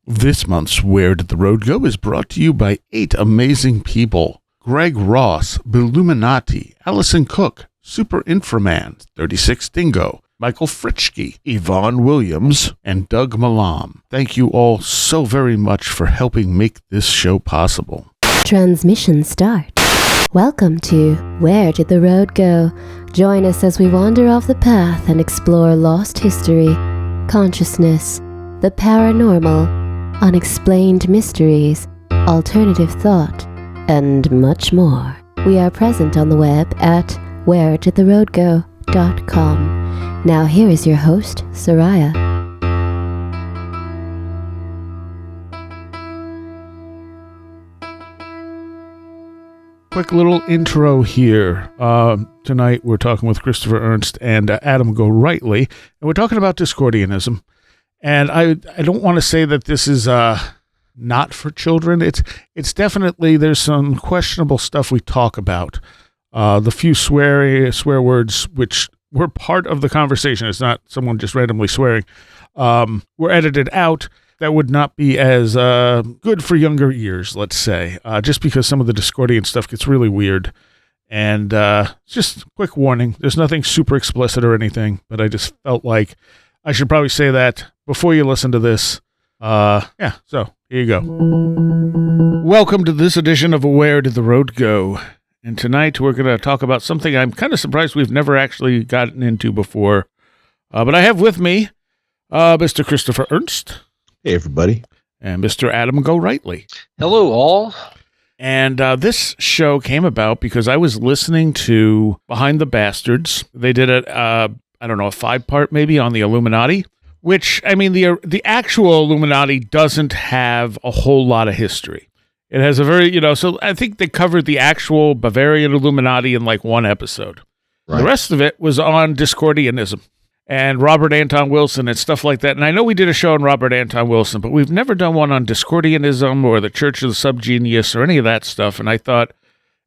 This month's Where Did the Road Go is brought to you by 8 amazing people. Greg Ross, Illuminati, Allison Cook, Super Inframan, 36 Dingo, Michael Fritschke, Yvonne Williams, and Doug Malam. Thank you all so very much for helping make this show possible. Transmission start. Welcome to Where Did the Road Go? Join us as we wander off the path and explore lost history, consciousness, the paranormal, unexplained mysteries, alternative thought, and much more. We are present on the web at wheredidtheroadgo.com. Now here is your host, Soraya. Quick little intro here. Tonight we're talking with Christopher Ernst and Adam Go-Rightly, and we're talking about Discordianism. And I don't want to say that this is not for children. It's definitely, there's some questionable stuff we talk about. The few swear words which were part of the conversation, it's not someone just randomly swearing, were edited out. That would not be as good for younger ears, let's say, just because some of the Discordian stuff gets really weird. And just quick warning, there's nothing super explicit or anything, but I just felt like I should probably say that before you listen to this. So here you go. Welcome to this edition of Where Did the Road Go? And tonight we're going to talk about something I'm kind of surprised we've never actually gotten into before. But I have with me Mr. Christopher Ernst. Hey, everybody. And Mr. Adam Go-Rightly. Hello, all. And this show came about because I was listening to Behind the Bastards. They did a 5-part maybe on the Illuminati, which, I mean, the actual Illuminati doesn't have a whole lot of history. It has a very, so I think they covered the actual Bavarian Illuminati in like one episode. Right. The rest of it was on Discordianism and Robert Anton Wilson and stuff like that. And I know we did a show on Robert Anton Wilson, but we've never done one on Discordianism or the Church of the Subgenius or any of that stuff. And I thought,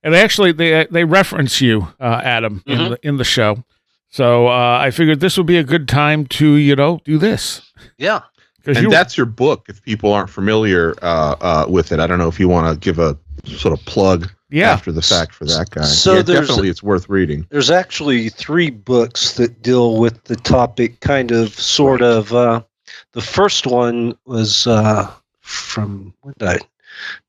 and actually they reference you, Adam, in the show. So I figured this would be a good time to, do this. Yeah. And that's your book, if people aren't familiar with it. I don't know if you want to give a sort of plug after the fact for that guy. So definitely it's worth reading. There's actually 3 books that deal with the topic, kind of, sort of. The first one was from, when did I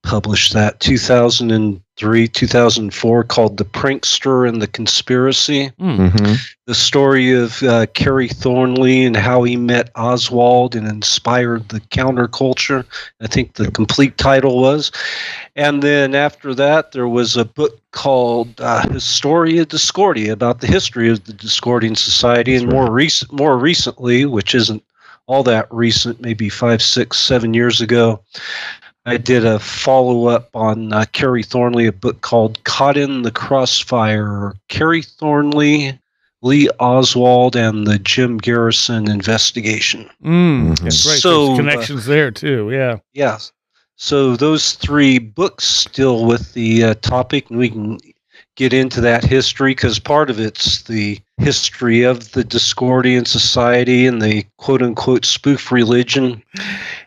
publish that? 2003, 2004, called The Prankster and the Conspiracy. Mm-hmm. The story of Kerry Thornley and how he met Oswald and inspired the counterculture. I think the complete title was. And then after that, there was a book called Historia Discordia, about the history of the Discordian Society. That's and more recently, which isn't all that recent, maybe 5, 6, 7 years ago, I did a follow-up on Kerry Thornley, a book called Caught in the Crossfire, Kerry Thornley, Lee Oswald, and the Jim Garrison investigation. That's right. So, there's connections there, too, yeah. Yes. So those 3 books deal with the topic, and we can get into that history, because part of it's the history of the Discordian Society and the quote-unquote spoof religion,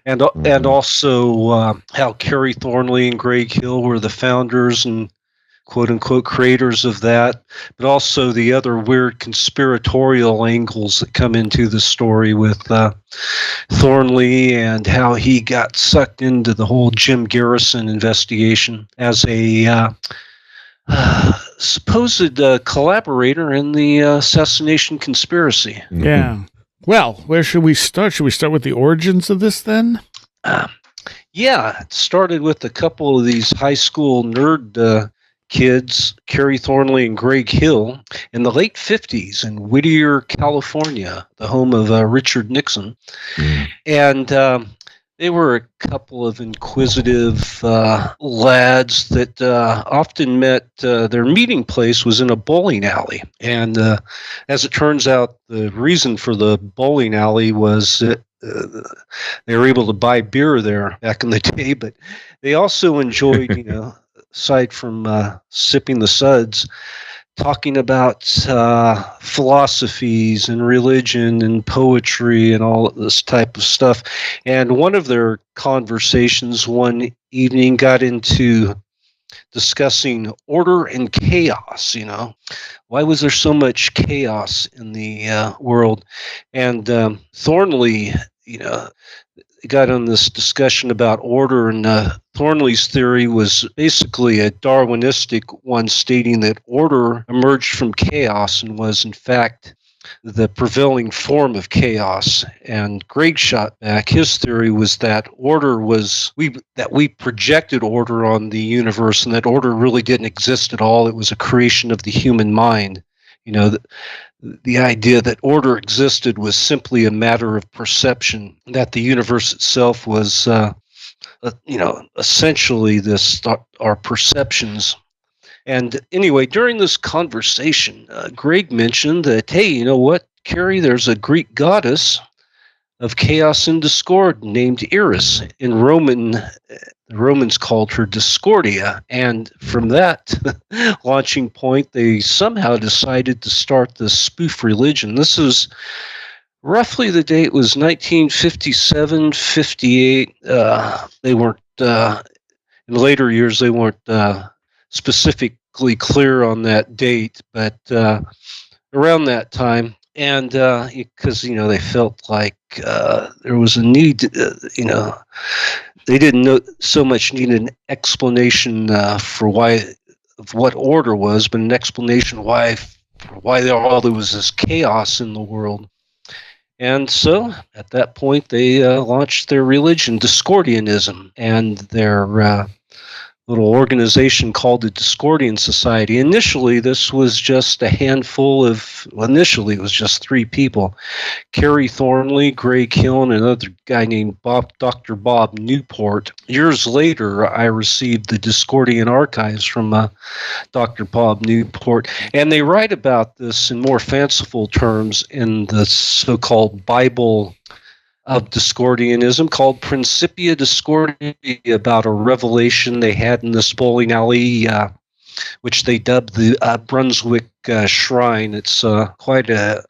and also how Kerry Thornley and Greg Hill were the founders and quote-unquote creators of that, but also the other weird conspiratorial angles that come into the story with Thornley and how he got sucked into the whole Jim Garrison investigation as a supposed collaborator in the assassination conspiracy. Yeah. Well, where should we start? Should we start with the origins of this then? Yeah, it started with a couple of these high school nerd kids, Kerry Thornley and Greg Hill, in the late 50s in Whittier, California, the home of Richard Nixon. And they were a couple of inquisitive lads that often met, their meeting place was in a bowling alley. And as it turns out, the reason for the bowling alley was that they were able to buy beer there back in the day, but they also enjoyed, aside from sipping the suds, talking about philosophies and religion and poetry and all of this type of stuff. And one of their conversations one evening got into discussing order and chaos. Why was there so much chaos in the world? And Thornley, got on this discussion about order, and Thornley's theory was basically a Darwinistic one, stating that order emerged from chaos and was, in fact, the prevailing form of chaos. And Greg shot back. His theory was that we projected order on the universe, and that order really didn't exist at all. It was a creation of the human mind. The idea that order existed was simply a matter of perception, that the universe itself was, essentially our perceptions. And anyway, during this conversation, Greg mentioned that, hey, you know what, Carrie, there's a Greek goddess of chaos and discord named Eris. In the Romans called her Discordia, and from that launching point, they somehow decided to start this spoof religion. This is roughly the date was 1957, 58. They weren't, in later years, they weren't specifically clear on that date, but around that time. And because, they felt like there was a need, they didn't so much need an explanation for what order was, but an explanation why there was this chaos in the world. And so at that point, they launched their religion, Discordianism, and their little organization called the Discordian Society. Initially, this was just a handful of, initially it was just 3 people, Carrie Thornley, Greg Hill, and another guy named Dr. Bob Newport. Years later, I received the Discordian archives from Dr. Bob Newport, and they write about this in more fanciful terms in the so-called Bible of Discordianism, called Principia Discordia, about a revelation they had in this bowling alley, which they dubbed the Brunswick Shrine. It's quite a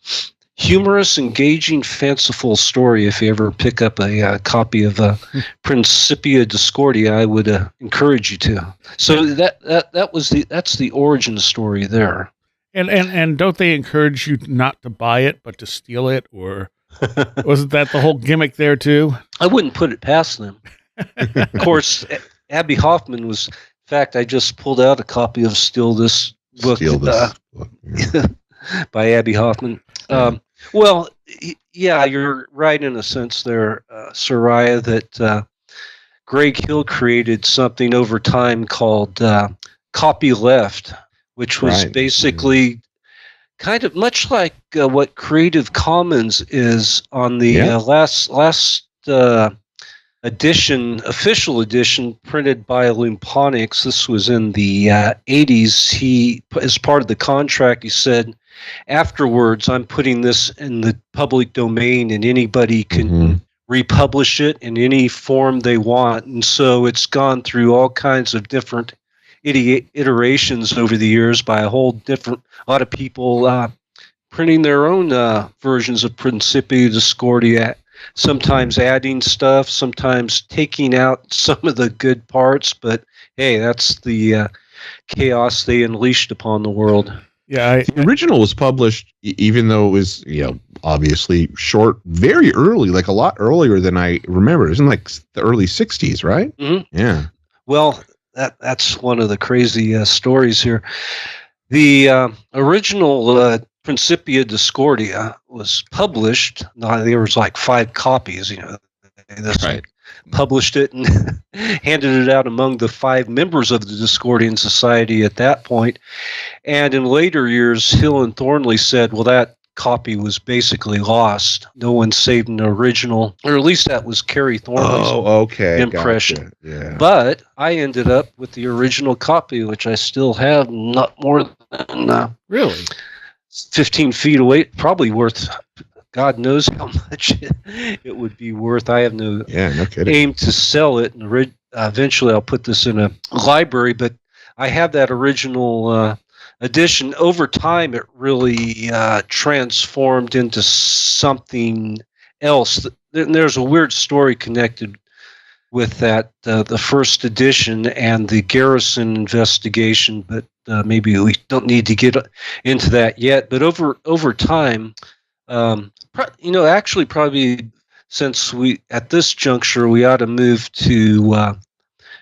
humorous, engaging, fanciful story. If you ever pick up a copy of Principia Discordia, I would encourage you to. So that's the origin story there. And don't they encourage you not to buy it, but to steal it, or wasn't that the whole gimmick there too? I wouldn't put it past them. Of course, Abby Hoffman was. In fact, I just pulled out a copy of Steal This Book by Abby Hoffman. Well, yeah, you're right in a sense there, Soraya, that Greg Hill created something over time called copyleft, which was basically kind of much like what Creative Commons is on the last edition, official edition, printed by Lumponics. This was in the 80s. He, as part of the contract, he said, afterwards, I'm putting this in the public domain and anybody can republish it in any form they want. And so it's gone through all kinds of different iterations over the years by a lot of people printing their own versions of Principia Discordia, sometimes adding stuff, sometimes taking out some of the good parts, but hey, that's the chaos they unleashed upon the world. Yeah, the original was published, even though it was, obviously short, very early, like a lot earlier than I remember. It was in like the early 60s, right? Mm-hmm. Yeah. Well, that's one of the crazy stories here. The original Principia Discordia was published. There was like 5 copies. Right. Published it and handed it out among the 5 members of the Discordian Society at that point. And in later years, Hill and Thornley said, well, that copy was basically lost. No one saved an original, or at least that was Carrie Thornley's impression. Gotcha. Yeah. But I ended up with the original copy, which I still have, not more than really 15 feet away. Probably worth God knows how much it would be worth. I have no aim to sell it, and eventually I'll put this in a library. But I have that original edition. Over time, it really transformed into something else. There's a weird story connected with that, the first edition and the Garrison investigation, but maybe we don't need to get into that yet. But over time, actually, probably since we at this juncture, we ought to move to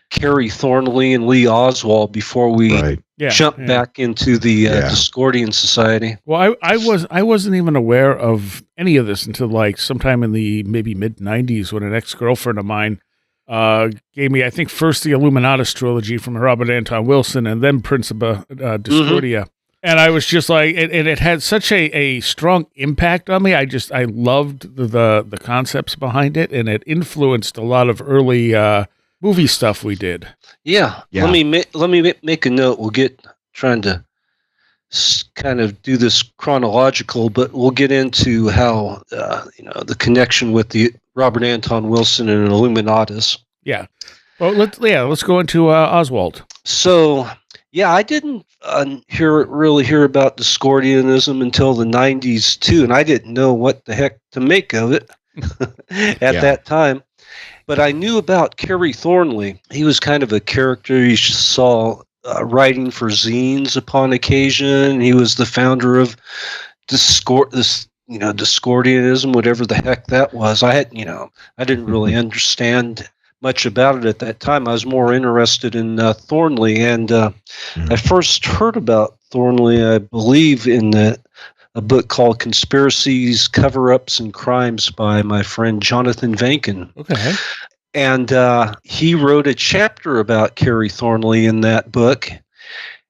Carrie Thornley and Lee Oswald before we jump back into the Discordian Society. Well, I wasn't even aware of any of this until like sometime in the maybe mid '90s when an ex-girlfriend of mine gave me, I think, first the Illuminatus trilogy from Robert Anton Wilson and then Principia Discordia. And I was just like, it had such a strong impact on me. I loved the concepts behind it, and it influenced a lot of early movie stuff we did. Yeah. Let me make a note. We'll get trying to kind of do this chronological, but we'll get into how the connection with the Robert Anton Wilson and Illuminatus. Yeah. Well, let's go into Oswald. So, I didn't really hear about Discordianism until the 90s too, and I didn't know what the heck to make of it at that time. But I knew about Carrie Thornley. He was kind of a character you saw writing for zines upon occasion. He was the founder of Discordianism, whatever the heck that was. I didn't really understand much about it at that time. I was more interested in Thornley, and I first heard about Thornley, I believe, in a book called Conspiracies, Cover-Ups, and Crimes by my friend Jonathan Vankin. Okay. And he wrote a chapter about Carrie Thornley in that book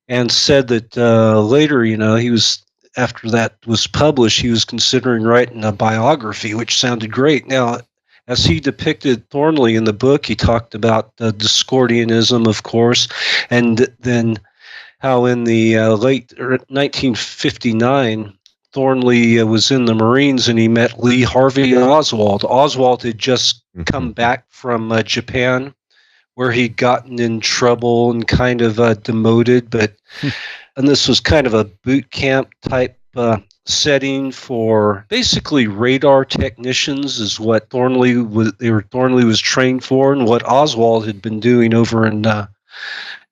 and said that later, he was, after that was published, he was considering writing a biography, which sounded great. Now, as he depicted Thornley in the book, he talked about Discordianism, of course, and then how in the late 1959, Thornley was in the Marines and he met Lee Harvey Oswald. Oswald had just come back from Japan, where he'd gotten in trouble and kind of demoted, and this was kind of a boot camp type setting for basically radar technicians, is what Thornley was trained for, and what Oswald had been doing over in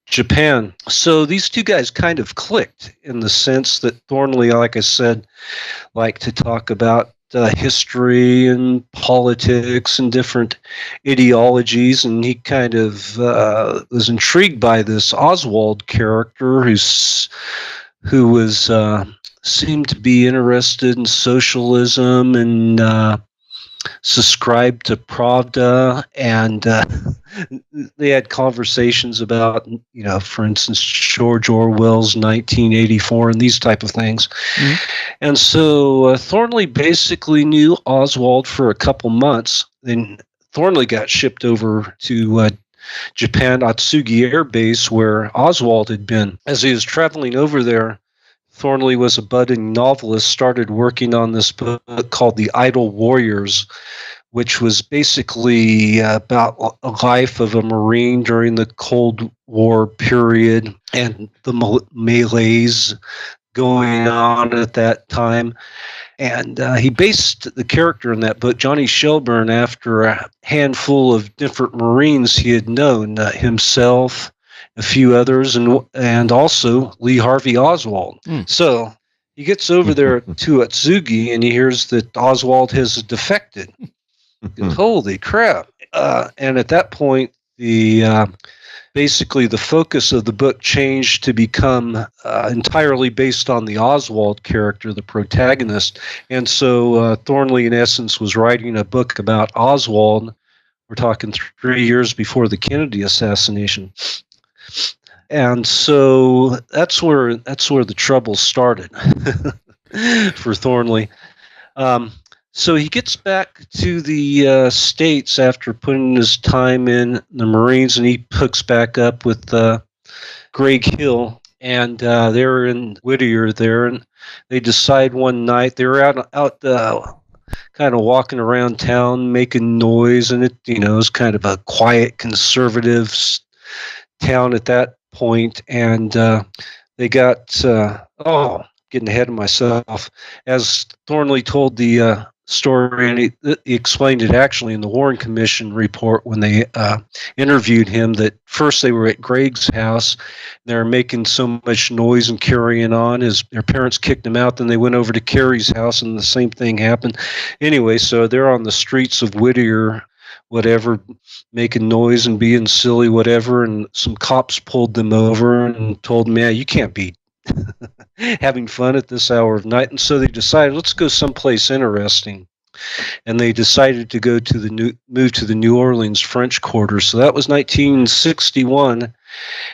Japan. So these two guys kind of clicked in the sense that Thornley, like I said, liked to talk about history and politics and different ideologies, and he kind of was intrigued by this Oswald character who was seemed to be interested in socialism and subscribed to Pravda, and they had conversations about, for instance, George Orwell's 1984 and these type of things. Mm-hmm. And so Thornley basically knew Oswald for a couple months. Then Thornley got shipped over to Japan, Atsugi Air Base, where Oswald had been. As he was traveling over there, Thornley was a budding novelist, started working on this book called The Idle Warriors, which was basically about a life of a Marine during the Cold War period and the melees going on at that time. And he based the character in that book, Johnny Shelburne, after a handful of different Marines he had known, himself, a few others, and also Lee Harvey Oswald. So he gets over there to Atsugi and he hears that Oswald has defected. Holy crap. And at that point, basically the focus of the book changed to become entirely based on the Oswald character, the protagonist. And so Thornley, in essence, was writing a book about Oswald. We're talking 3 years before the Kennedy assassination. And so that's where the trouble started for Thornley. So he gets back to the States after putting his time in the Marines, and he hooks back up with Greg Hill, and they're in Whittier there, and they decide one night they're out kind of walking around town making noise, and it was kind of a quiet conservative town at that point, and they got getting ahead of myself. As Thornley told the story, and he explained it actually in the Warren Commission report when they interviewed him, that first they were at Greg's house. They were making so much noise and carrying on. Their parents kicked them out. Then they went over to Carrie's house, and the same thing happened. Anyway, so they're on the streets of Whittier, whatever, making noise and being silly, whatever, and some cops pulled them over and told them, you can't be having fun at this hour of night. And so they decided, let's go someplace interesting. And they decided to move to the New Orleans French Quarter. So that was 1961.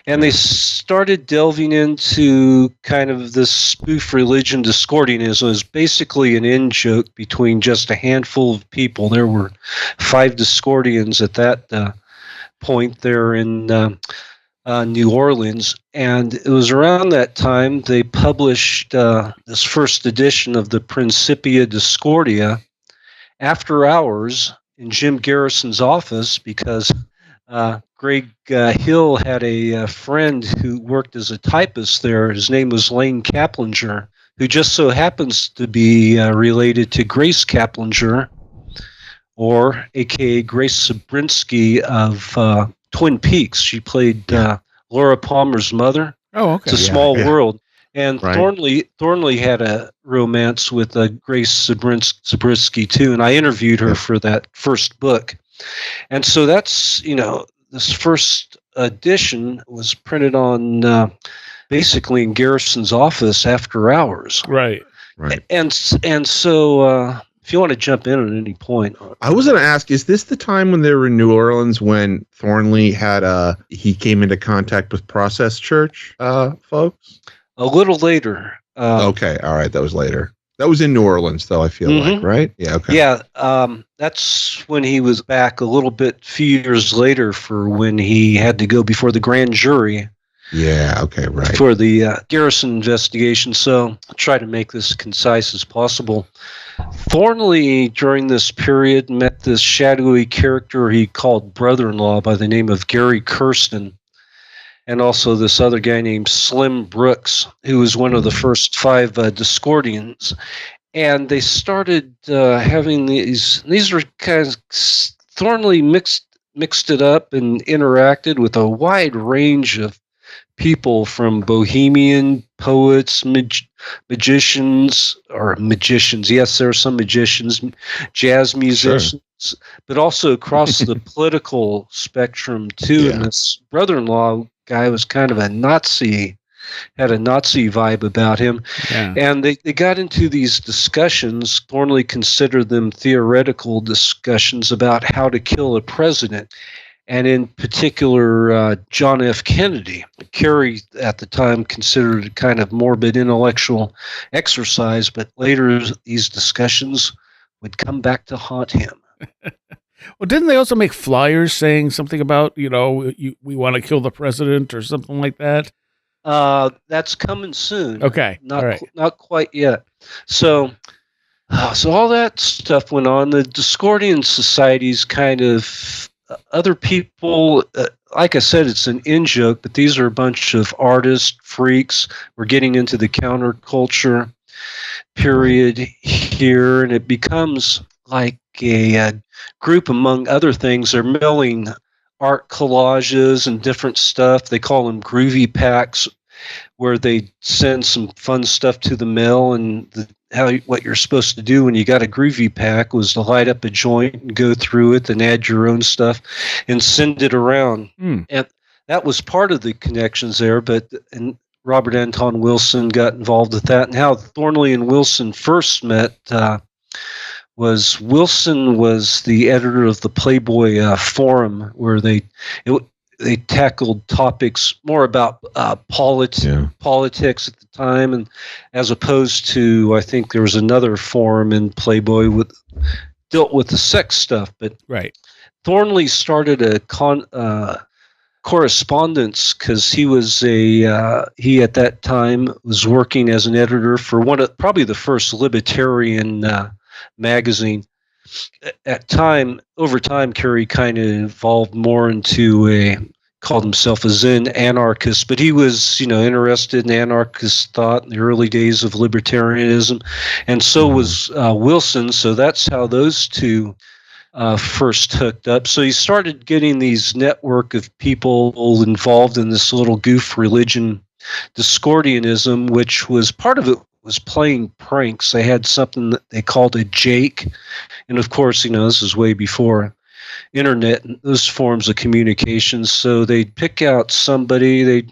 And they started delving into kind of this spoof religion. Discordianism was basically an in-joke between just a handful of people. There were 5 Discordians at that point there in New Orleans. And it was around that time they published this first edition of the Principia Discordia after hours in Jim Garrison's office, because Greg Hill had a friend who worked as a typist there. His name was Lane Kaplinger, who just so happens to be related to Grace Kaplinger, or a.k.a. Grace Zabriskie of Twin Peaks. She played Laura Palmer's mother. Oh, okay. It's a small world. And Right. Thornley had a romance with Grace Zabriskie too, and I interviewed her for that first book. And so that's, this first edition was printed on basically in Garrison's office after hours. Right. And so if you want to jump in at any point. I was going to ask, is this the time when they were in New Orleans when Thornley he came into contact with Process Church folks? A little later. Okay, all right, that was later. That was in New Orleans, though, I feel like, right? Yeah, okay. Yeah, that's when he was back a little bit, few years later, for when he had to go before the grand jury. Yeah, okay, right. For the Garrison investigation. So I'll try to make this concise as possible. Thornley, during this period, met this shadowy character he called brother-in-law by the name of Gary Kirsten, and also this other guy named Slim Brooks, who was one of the first 5 Discordians. And they started having these were kind of, Thornley mixed it up and interacted with a wide range of people, from bohemian poets, magicians. Yes, there are some magicians, jazz musicians, sure, but also across the political spectrum too. Yeah. And this brother-in-law guy was kind of had a Nazi vibe about him. Yeah. And they got into these discussions. Thornley considered them theoretical discussions about how to kill a president, and in particular John F. Kennedy. Kerry at the time considered it kind of morbid intellectual exercise, but later these discussions would come back to haunt him. Well, didn't they also make flyers saying something about, we want to kill the president or something like that? That's coming soon. Okay. Not quite yet. So all that stuff went on. The Discordian societies kind of, other people, like I said, it's an in-joke, but these are a bunch of artists, freaks. We're getting into the counterculture period here, and it becomes like a group, among other things. They're milling art collages and different stuff. They call them groovy packs, where they send some fun stuff to the mail. And what you're supposed to do when you got a groovy pack was to light up a joint and go through it and add your own stuff and send it around. And that was part of the connections there. And Robert Anton Wilson got involved with that. And how Thornley and Wilson first met was Wilson was the editor of the Playboy Forum, where they tackled topics more about politics at the time, and as opposed to, I think there was another forum in Playboy dealt with the sex stuff. But right, Thornley started a correspondence because he was he at that time was working as an editor for probably the first libertarian magazine. Over time, Kerry kind of evolved more into called himself a Zen anarchist, but he was, interested in anarchist thought in the early days of libertarianism, and so was Wilson. So that's how those two first hooked up. So he started getting these network of people involved in this little goof religion, Discordianism, which was part of it was playing pranks. They had something that they called a Jake, and of course, this is way before internet and those forms of communication. So they'd pick out somebody. They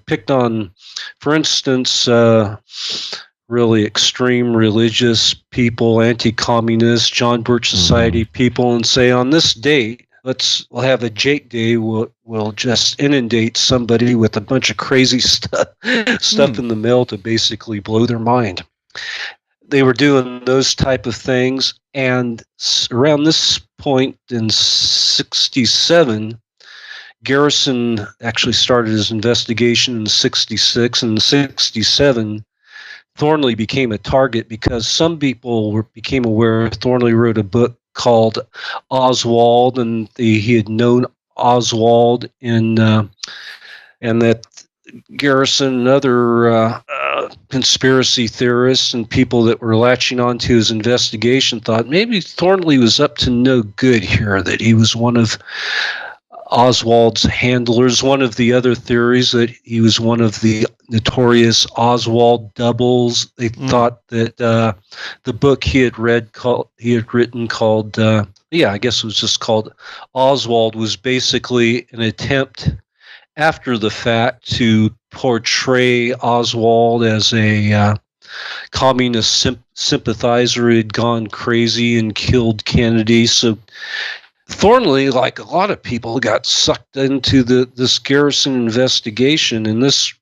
picked on, for instance, really extreme religious people, anti-communist, John Birch Society people, and say on this date, we'll have a Jake Day. We'll just inundate somebody with a bunch of crazy stuff in the mail to basically blow their mind. They were doing those type of things, and around this point in 1967, Garrison actually started his investigation in 1966, and in 1967, Thornley became a target because some people became aware. Thornley wrote a book called Oswald, and he had known Oswald, and that Garrison and other conspiracy theorists and people that were latching onto his investigation thought maybe Thornley was up to no good here, that he was one of Oswald's handlers. One of the other theories that he was one of the notorious Oswald doubles. They thought that the book he had written called I guess it was just called Oswald, was basically an attempt after the fact to portray Oswald as a communist sympathizer who had gone crazy and killed Kennedy. So Thornley, like a lot of people, got sucked into this Garrison investigation, and this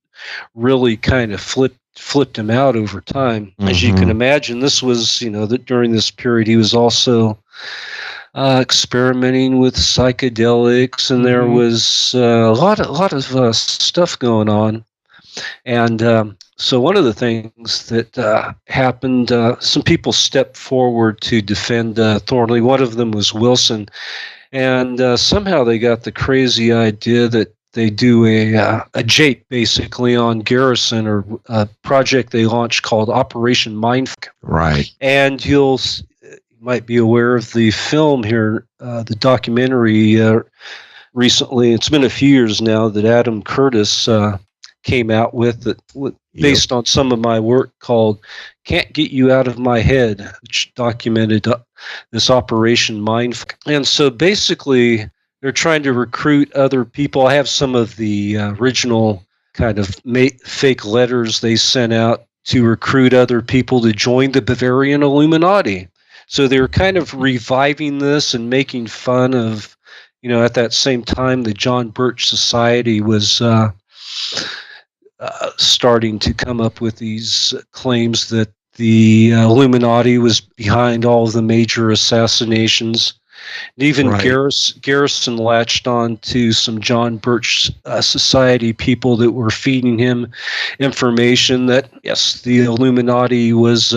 really kind of flipped him out over time. As you can imagine, this was, that during this period he was also experimenting with psychedelics, and there was a lot of stuff going on. And so one of the things that happened, some people stepped forward to defend Thornley. One of them was Wilson, and somehow they got the crazy idea that they do a jape basically on Garrison, or a project they launched called Operation Mindfuck. Right. And you might be aware of the film here, the documentary recently. It's been a few years now that Adam Curtis came out with it, based on some of my work, called Can't Get You Out of My Head, which documented this Operation Mindfuck. And so basically they're trying to recruit other people. I have some of the original kind of fake letters they sent out to recruit other people to join the Bavarian Illuminati. So they were kind of reviving this and making fun of, at that same time the John Birch Society was starting to come up with these claims that the Illuminati was behind all of the major assassinations. And even Garrison latched on to some John Birch Society people that were feeding him information that, yes, the Illuminati was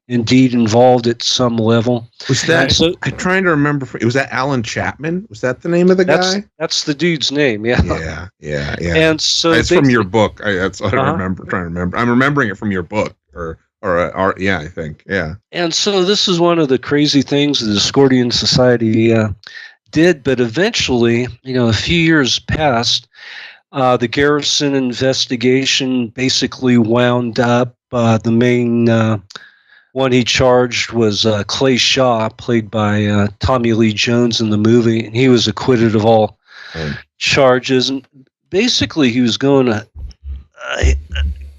indeed involved at some level. Was that, I'm trying to remember, was that Alan Chapman? Was that the name of the guy? That's the dude's name, yeah. Yeah. And so it's from your book. That's what I remember, trying to remember. I'm remembering it from your book, or I think, yeah. And so this is one of the crazy things the Discordian Society did, but eventually, a few years passed, the Garrison investigation basically wound up. The main one he charged was Clay Shaw, played by Tommy Lee Jones in the movie, and he was acquitted of all charges. And basically, he was going to...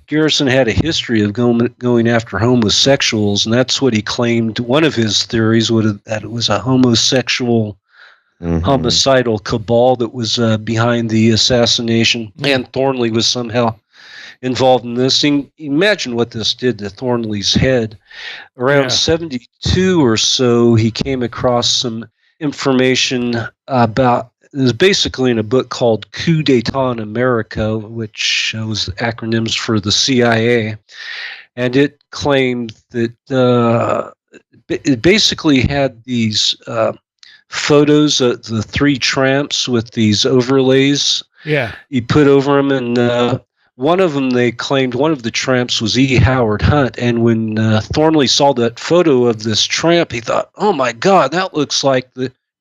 Garrison had a history of going after homosexuals, and that's what he claimed. One of his theories that it was a homosexual homicidal cabal that was behind the assassination, and Thornley was somehow involved in this. And imagine what this did to Thornley's head. Around 72 or so, he came across some information about... It was basically in a book called Coup d'etat in America, which was acronyms for the CIA. And it claimed that it basically had these photos of the three tramps with these overlays Yeah. he put over him, and one of them, they claimed one of the tramps was E. Howard Hunt. And when Thornley saw that photo of this tramp, he thought, "Oh my God, that looks like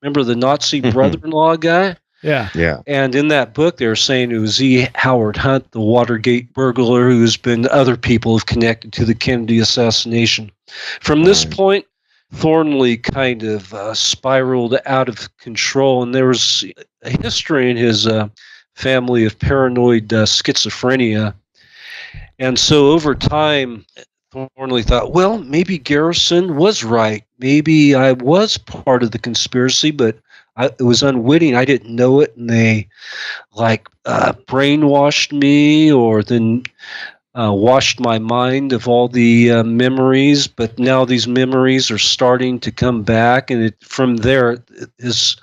remember the Nazi brother-in-law guy?" Yeah. Yeah. And in that book, they were saying it was E. Howard Hunt, the Watergate burglar, who's been other people have connected to the Kennedy assassination. From this point, Thornley kind of spiraled out of control, and there was a history in his family of paranoid schizophrenia. And so over time, Thornley thought, well, maybe Garrison was right. Maybe I was part of the conspiracy, but it was unwitting. I didn't know it, and they brainwashed me, or then washed my mind of all the memories. But now these memories are starting to come back, and from there, his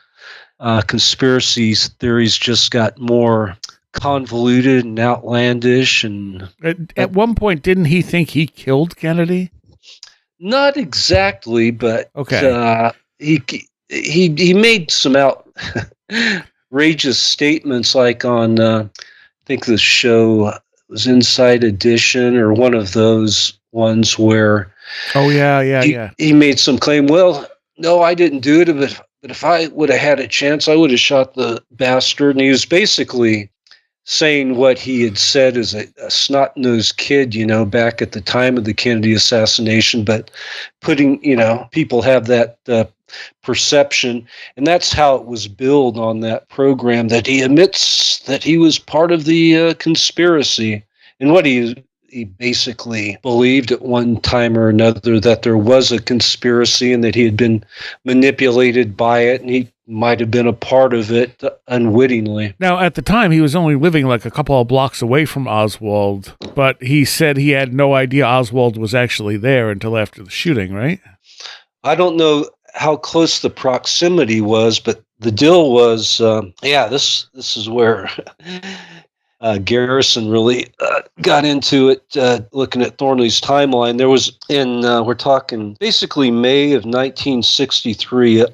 conspiracy theories just got more convoluted and outlandish. And At one point, didn't he think he killed Kennedy? not exactly, but Okay. he made some outrageous statements, like on I think the show was Inside Edition, or one of those ones where Oh, yeah. he made some claim. Well, no, I didn't do it, but if I would have had a chance, I would have shot the bastard. And he was basically saying what he had said as a snot-nosed kid, back at the time of the Kennedy assassination, but putting, people have that perception, and that's how it was billed on that program, that he admits that he was part of the conspiracy. And what he basically believed at one time or another, that there was a conspiracy and that he had been manipulated by it, and he might have been a part of it unwittingly. Now, at the time, he was only living like a couple of blocks away from Oswald, but he said he had no idea Oswald was actually there until after the shooting, right? I don't know how close the proximity was, but the deal was, this is where Garrison really got into it, looking at Thornley's timeline. There was we're talking basically May of 1963,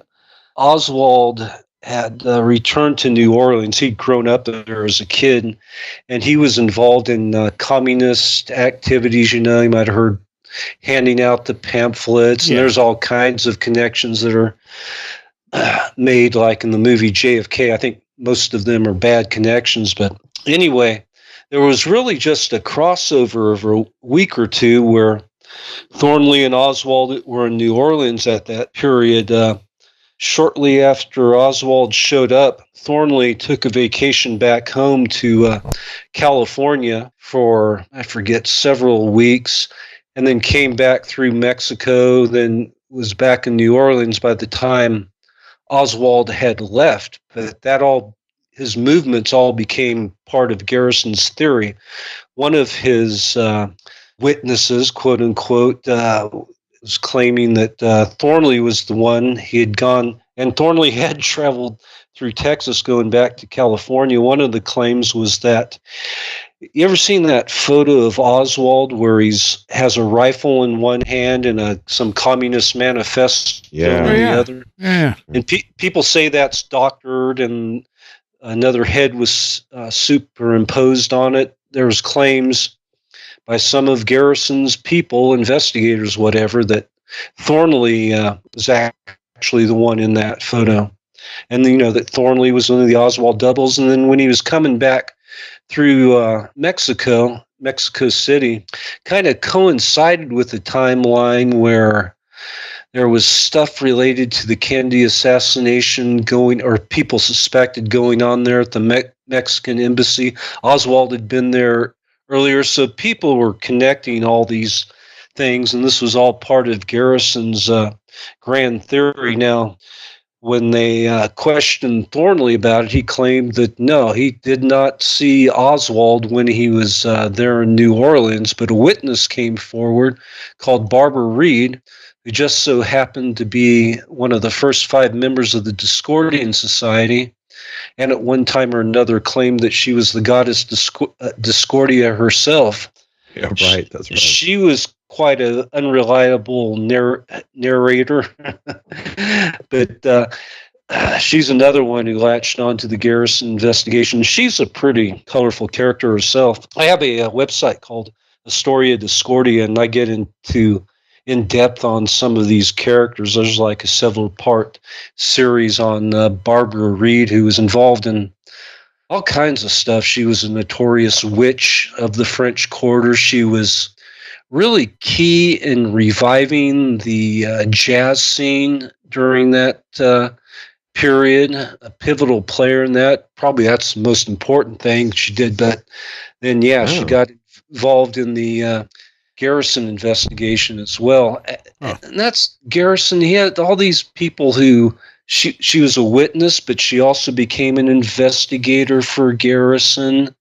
Oswald had returned to New Orleans. He'd grown up there as a kid, and he was involved in communist activities. You might have heard, handing out the pamphlets, and there's all kinds of connections that are made, like in the movie JFK. I think most of them are bad connections, but anyway, there was really just a crossover of a week or two where Thornley and Oswald were in New Orleans at that period. Shortly after Oswald showed up, Thornley took a vacation back home to California for, I forget, several weeks, and then came back through Mexico, then was back in New Orleans by the time Oswald had left. But his movements all became part of Garrison's theory. One of his witnesses, quote unquote, was claiming that Thornley was the one. He had gone, and Thornley had traveled through Texas going back to California. One of the claims was that, you ever seen that photo of Oswald where has a rifle in one hand and some communist manifesto in the other? Yeah. And people say that's doctored, and another head was superimposed on it. There was claims by some of Garrison's people, investigators, whatever, that Thornley was actually the one in that photo. And, that Thornley was one of the Oswald doubles. And then when he was coming back through Mexico City, kind of coincided with the timeline where there was stuff related to the Kennedy assassination or people suspected going on there at the Mexican embassy. Oswald had been there earlier, so people were connecting all these things, and this was all part of Garrison's grand theory. Now, when they questioned Thornley about it, he claimed that no, he did not see Oswald when he was there in New Orleans, but a witness came forward called Barbara Reed, who just so happened to be one of the first 5 members of the Discordian Society, and at one time or another claimed that she was the goddess Discordia herself. Yeah, right. That's right. She was quite an unreliable narrator. But she's another one who latched onto the Garrison investigation. She's a pretty colorful character herself. I have a website called Historia Discordia, and I get into in depth on some of these characters. There's like a several-part series on Barbara Reed, who was involved in all kinds of stuff. She was a notorious witch of the French Quarter. She was really key in reviving the jazz scene during that period, a pivotal player in that. Probably that's the most important thing she did. But then, she got involved in the Garrison investigation as well. And that's Garrison. He had all these people who she was a witness, but she also became an investigator for Garrison.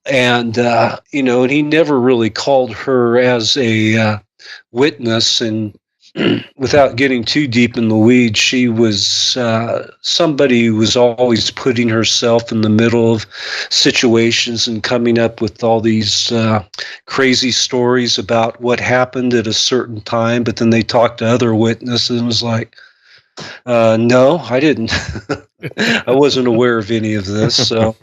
And, and he never really called her as a witness. And without getting too deep in the weeds, she was somebody who was always putting herself in the middle of situations and coming up with all these crazy stories about what happened at a certain time. But then they talked to other witnesses and was like, no, I didn't. I wasn't aware of any of this. So,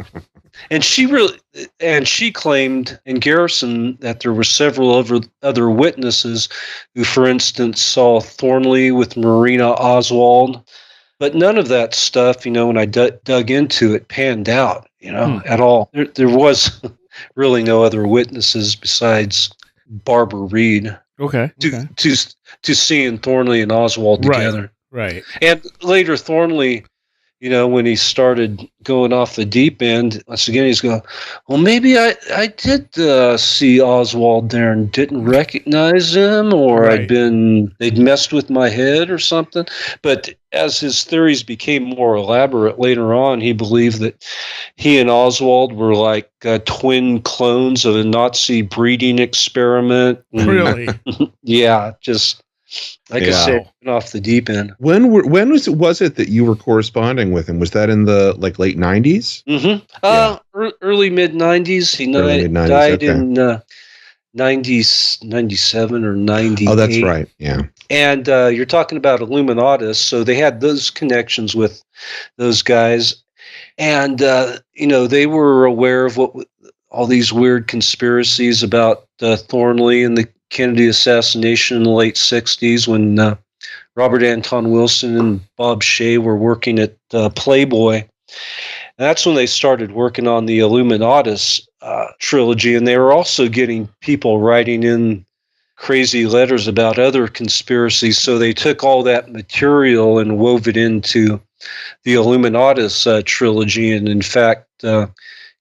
and she claimed in Garrison that there were several other witnesses who, for instance, saw Thornley with Marina Oswald, but none of that stuff, when I dug into it, panned out, at all. There was really no other witnesses besides Barbara Reed. Okay. To seeing Thornley and Oswald together. Right. And later, Thornley, when he started going off the deep end, once again, he's going, well, maybe I did see Oswald there and didn't recognize him, or they'd messed with my head or something. But as his theories became more elaborate later on, he believed that he and Oswald were like twin clones of a Nazi breeding experiment. Really? Yeah, just... Like I said, off the deep end. When was it that you were corresponding with him? Was that in the late 90s? Mm-hmm. Early mid 90s. He died in 97 or 98. Oh, that's right. Yeah. And you're talking about Illuminatus, so they had those connections with those guys, and they were aware of all these weird conspiracies about Thornley and the Kennedy assassination in the late 60s, when Robert Anton Wilson and Bob Shea were working at Playboy. And that's when they started working on the Illuminatus trilogy, and they were also getting people writing in crazy letters about other conspiracies. So they took all that material and wove it into the Illuminatus trilogy. And in fact,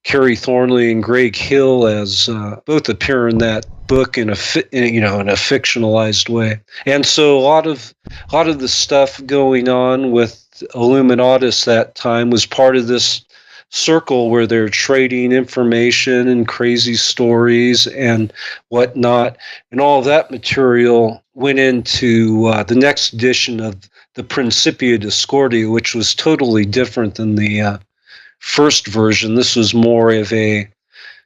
Kerry Thornley and Greg Hill as both appear in that book in a fictionalized way. And so a lot of the stuff going on with Illuminatus that time was part of this circle where they're trading information and crazy stories and whatnot. And all of that material went into the next edition of the Principia Discordia, which was totally different than the first version. This was more of a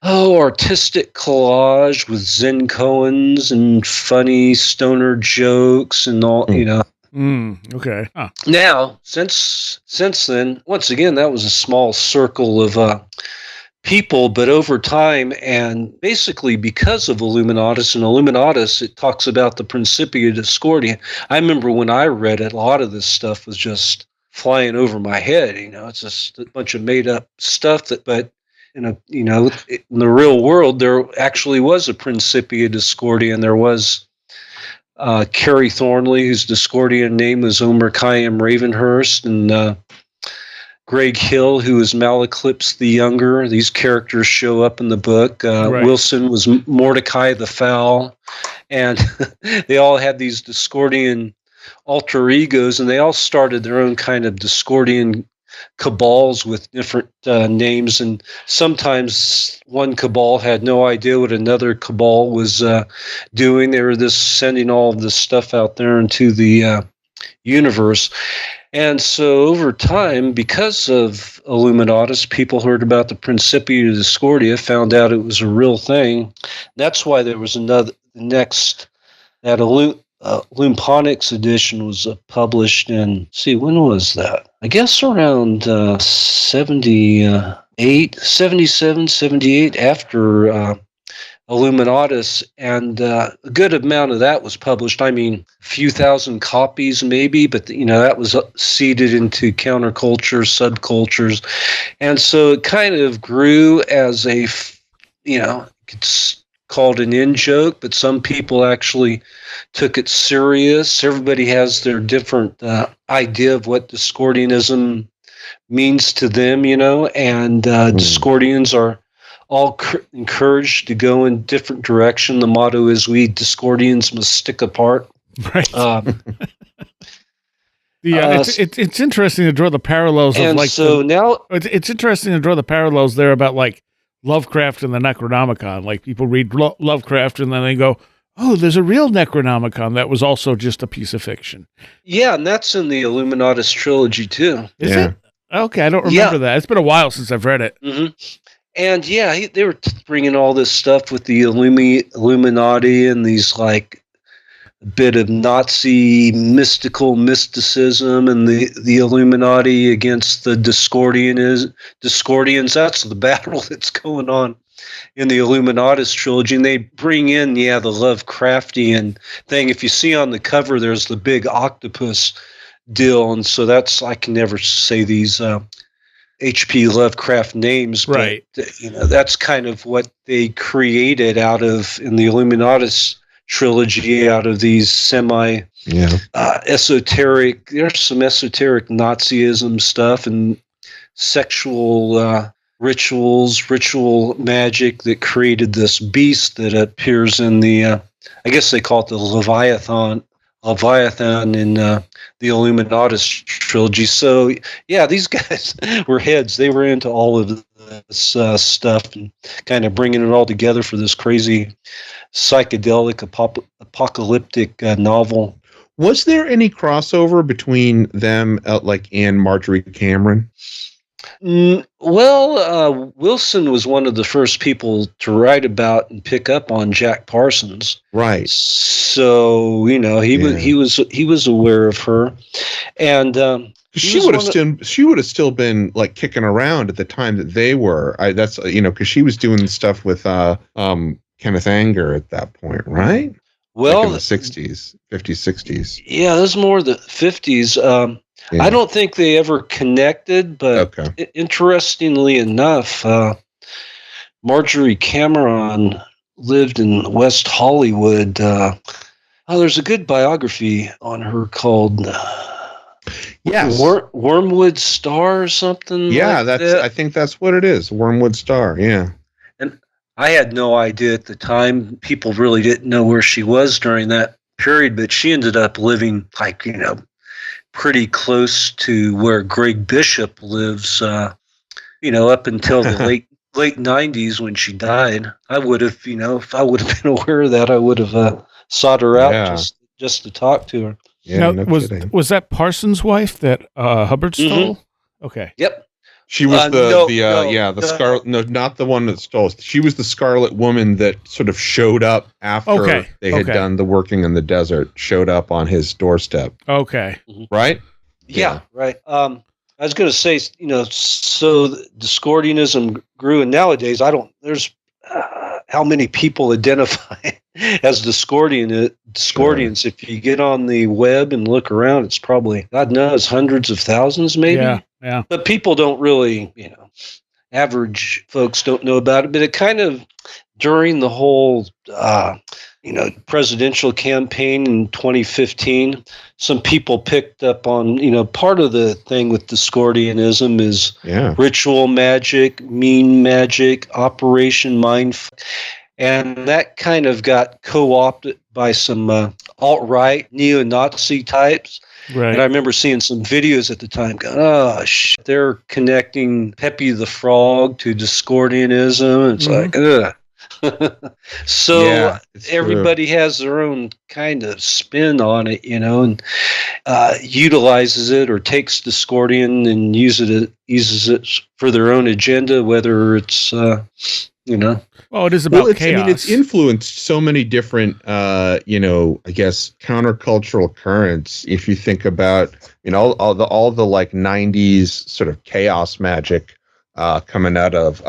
artistic collage with Zen koans and funny stoner jokes and all, Okay. Huh. Now, since then, once again, that was a small circle of people, but over time, and basically because of Illuminatus, it talks about the Principia Discordia. I remember when I read it, a lot of this stuff was just flying over my head. It's just a bunch of made up stuff but in the real world, there actually was a Principia Discordia, and there was Kerry Thornley, whose Discordian name was Omer Khayyam Ravenhurst, and Greg Hill, who is Malaclips the Younger. These characters show up in the book. Wilson was Mordecai the Foul, and they all had these Discordian alter egos, and they all started their own kind of Discordian cabals with different names, and sometimes one cabal had no idea what another cabal was doing. They were just sending all of this stuff out there into the universe. And so over time, because of Illuminatus, people heard about the Principia Discordia, found out it was a real thing. That's why there was that Lumponics edition was published in, when was that? I guess around 77, 78 after Illuminatus, and a good amount of that was published. I mean, a few thousand copies maybe, but that was seeded into counterculture, subcultures, and so it kind of grew as a, it's called an in-joke, but some people actually took it serious. Everybody has their different idea of what Discordianism means to them, and Discordians are all encouraged to go in different direction. The motto is, we Discordians must stick apart. Right. It's interesting to draw the parallels of it's interesting to draw the parallels there about like Lovecraft and the Necronomicon. Like people read Lovecraft and then they go, oh, there's a real Necronomicon that was also just a piece of fiction. Yeah, and that's in the Illuminatus trilogy too. Is it? Okay, I don't remember that. It's been a while since I've read it. Mm-hmm. And they were bringing all this stuff with the Illuminati and these like a bit of Nazi mysticism and the Illuminati against the Discordians. That's the battle that's going on in the Illuminatus trilogy. And they bring in, the Lovecraftian thing. If you see on the cover, there's the big octopus deal. And so I can never say these H.P. Lovecraft names, right? But, that's kind of what they created out of in the Illuminatus trilogy, out of these esoteric. There's some esoteric Nazism stuff and sexual ritual magic that created this beast that appears in the. I guess they call it the Leviathan in the Illuminatus trilogy. So, these guys were heads. They were into all of this stuff and kind of bringing it all together for this crazy psychedelic apocalyptic novel. Was there any crossover between them, and Marjorie Cameron? Well, Wilson was one of the first people to write about and pick up on Jack Parsons. Right. So he was aware of her, and she would have still been like kicking around at the time that they were. Because she was doing stuff with Kenneth Anger at that point, right? Well, in the 60s, 50s, 60s. Yeah, this is more the 50s. I don't think they ever connected, but interestingly enough, Marjorie Cameron lived in West Hollywood. There's a good biography on her called Wormwood Star or something. Yeah, I think that's what it is. Wormwood Star. Yeah. And I had no idea at the time. People really didn't know where she was during that period, but she ended up living pretty close to where Greg Bishop lives, up until the late 90s when she died. I would have, if I would have been aware of that, I would have sought her out just to talk to her. Yeah, was that Parsons' wife that Hubbard stole? Mm-hmm. Okay. Yep. She was the Scarlet. No, not the one that stole. She was the Scarlet Woman that sort of showed up after they had done the working in the desert. Showed up on his doorstep. Okay. Right. Yeah. Right. I was going to say, so Discordianism grew, and nowadays there's how many people identify as Discordians. Sure. If you get on the web and look around, it's probably, God knows, hundreds of thousands, maybe. Yeah. But people don't really, average folks don't know about it. But it kind of, during the whole, presidential campaign in 2015, some people picked up on, part of the thing with Discordianism is ritual magic, mean magic, Operation Mindfuck. And that kind of got co-opted by some alt-right neo-Nazi types. Right. And I remember seeing some videos at the time going, oh, shit, they're connecting Pepe the Frog to Discordianism. It's like, ugh. So everybody has their own kind of spin on it, and utilizes it or takes Discordian and uses it for their own agenda, whether it's Well, it is about chaos. I mean, it's influenced so many different, I guess, countercultural currents. If you think about, all the like 90s sort of chaos magic coming out of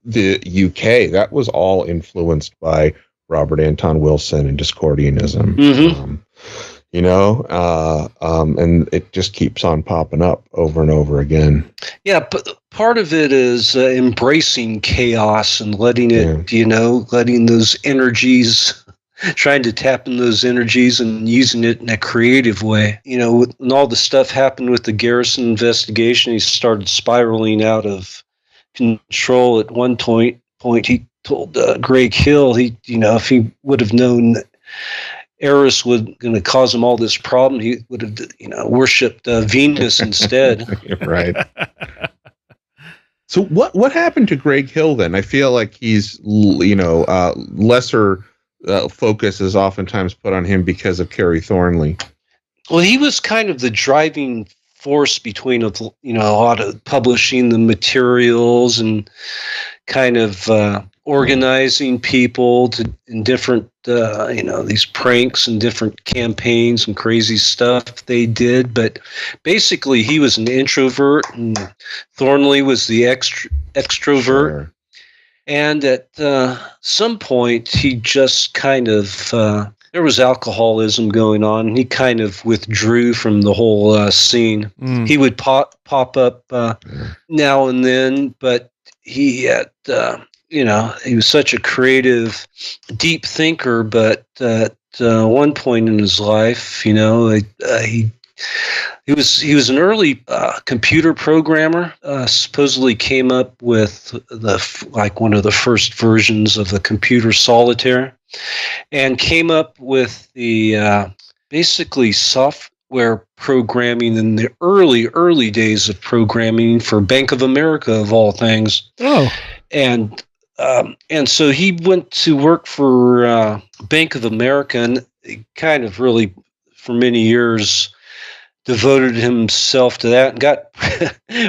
the UK, that was all influenced by Robert Anton Wilson and Discordianism. Mm-hmm. And it just keeps on popping up over and over again. Yeah, but part of it is embracing chaos and letting it, letting those energies, trying to tap in those energies and using it in a creative way. When all the stuff happened with the Garrison investigation, he started spiraling out of control. At one point he told Greg Hill, if he would have known that Eris was going to cause him all this problem, he would have, worshipped Venus instead. Right. So what happened to Greg Hill then? I feel like he's, lesser focus is oftentimes put on him because of Kerry Thornley. Well, he was kind of the driving force between, a lot of publishing the materials and kind of organizing people in different, these pranks and different campaigns and crazy stuff they did. But basically, he was an introvert, and Thornley was the extrovert. Sure. And at some point, he just kind of there was alcoholism going on, and he kind of withdrew from the whole scene. He would pop up now and then, but he had. He was such a creative, deep thinker, but at one point in his life, he was an early computer programmer. Supposedly came up with one of the first versions of the computer solitaire, and came up with the basically software programming in the early days of programming for Bank of America, of all things. Oh, and so he went to work for Bank of America, and he kind of really, for many years, devoted himself to that and got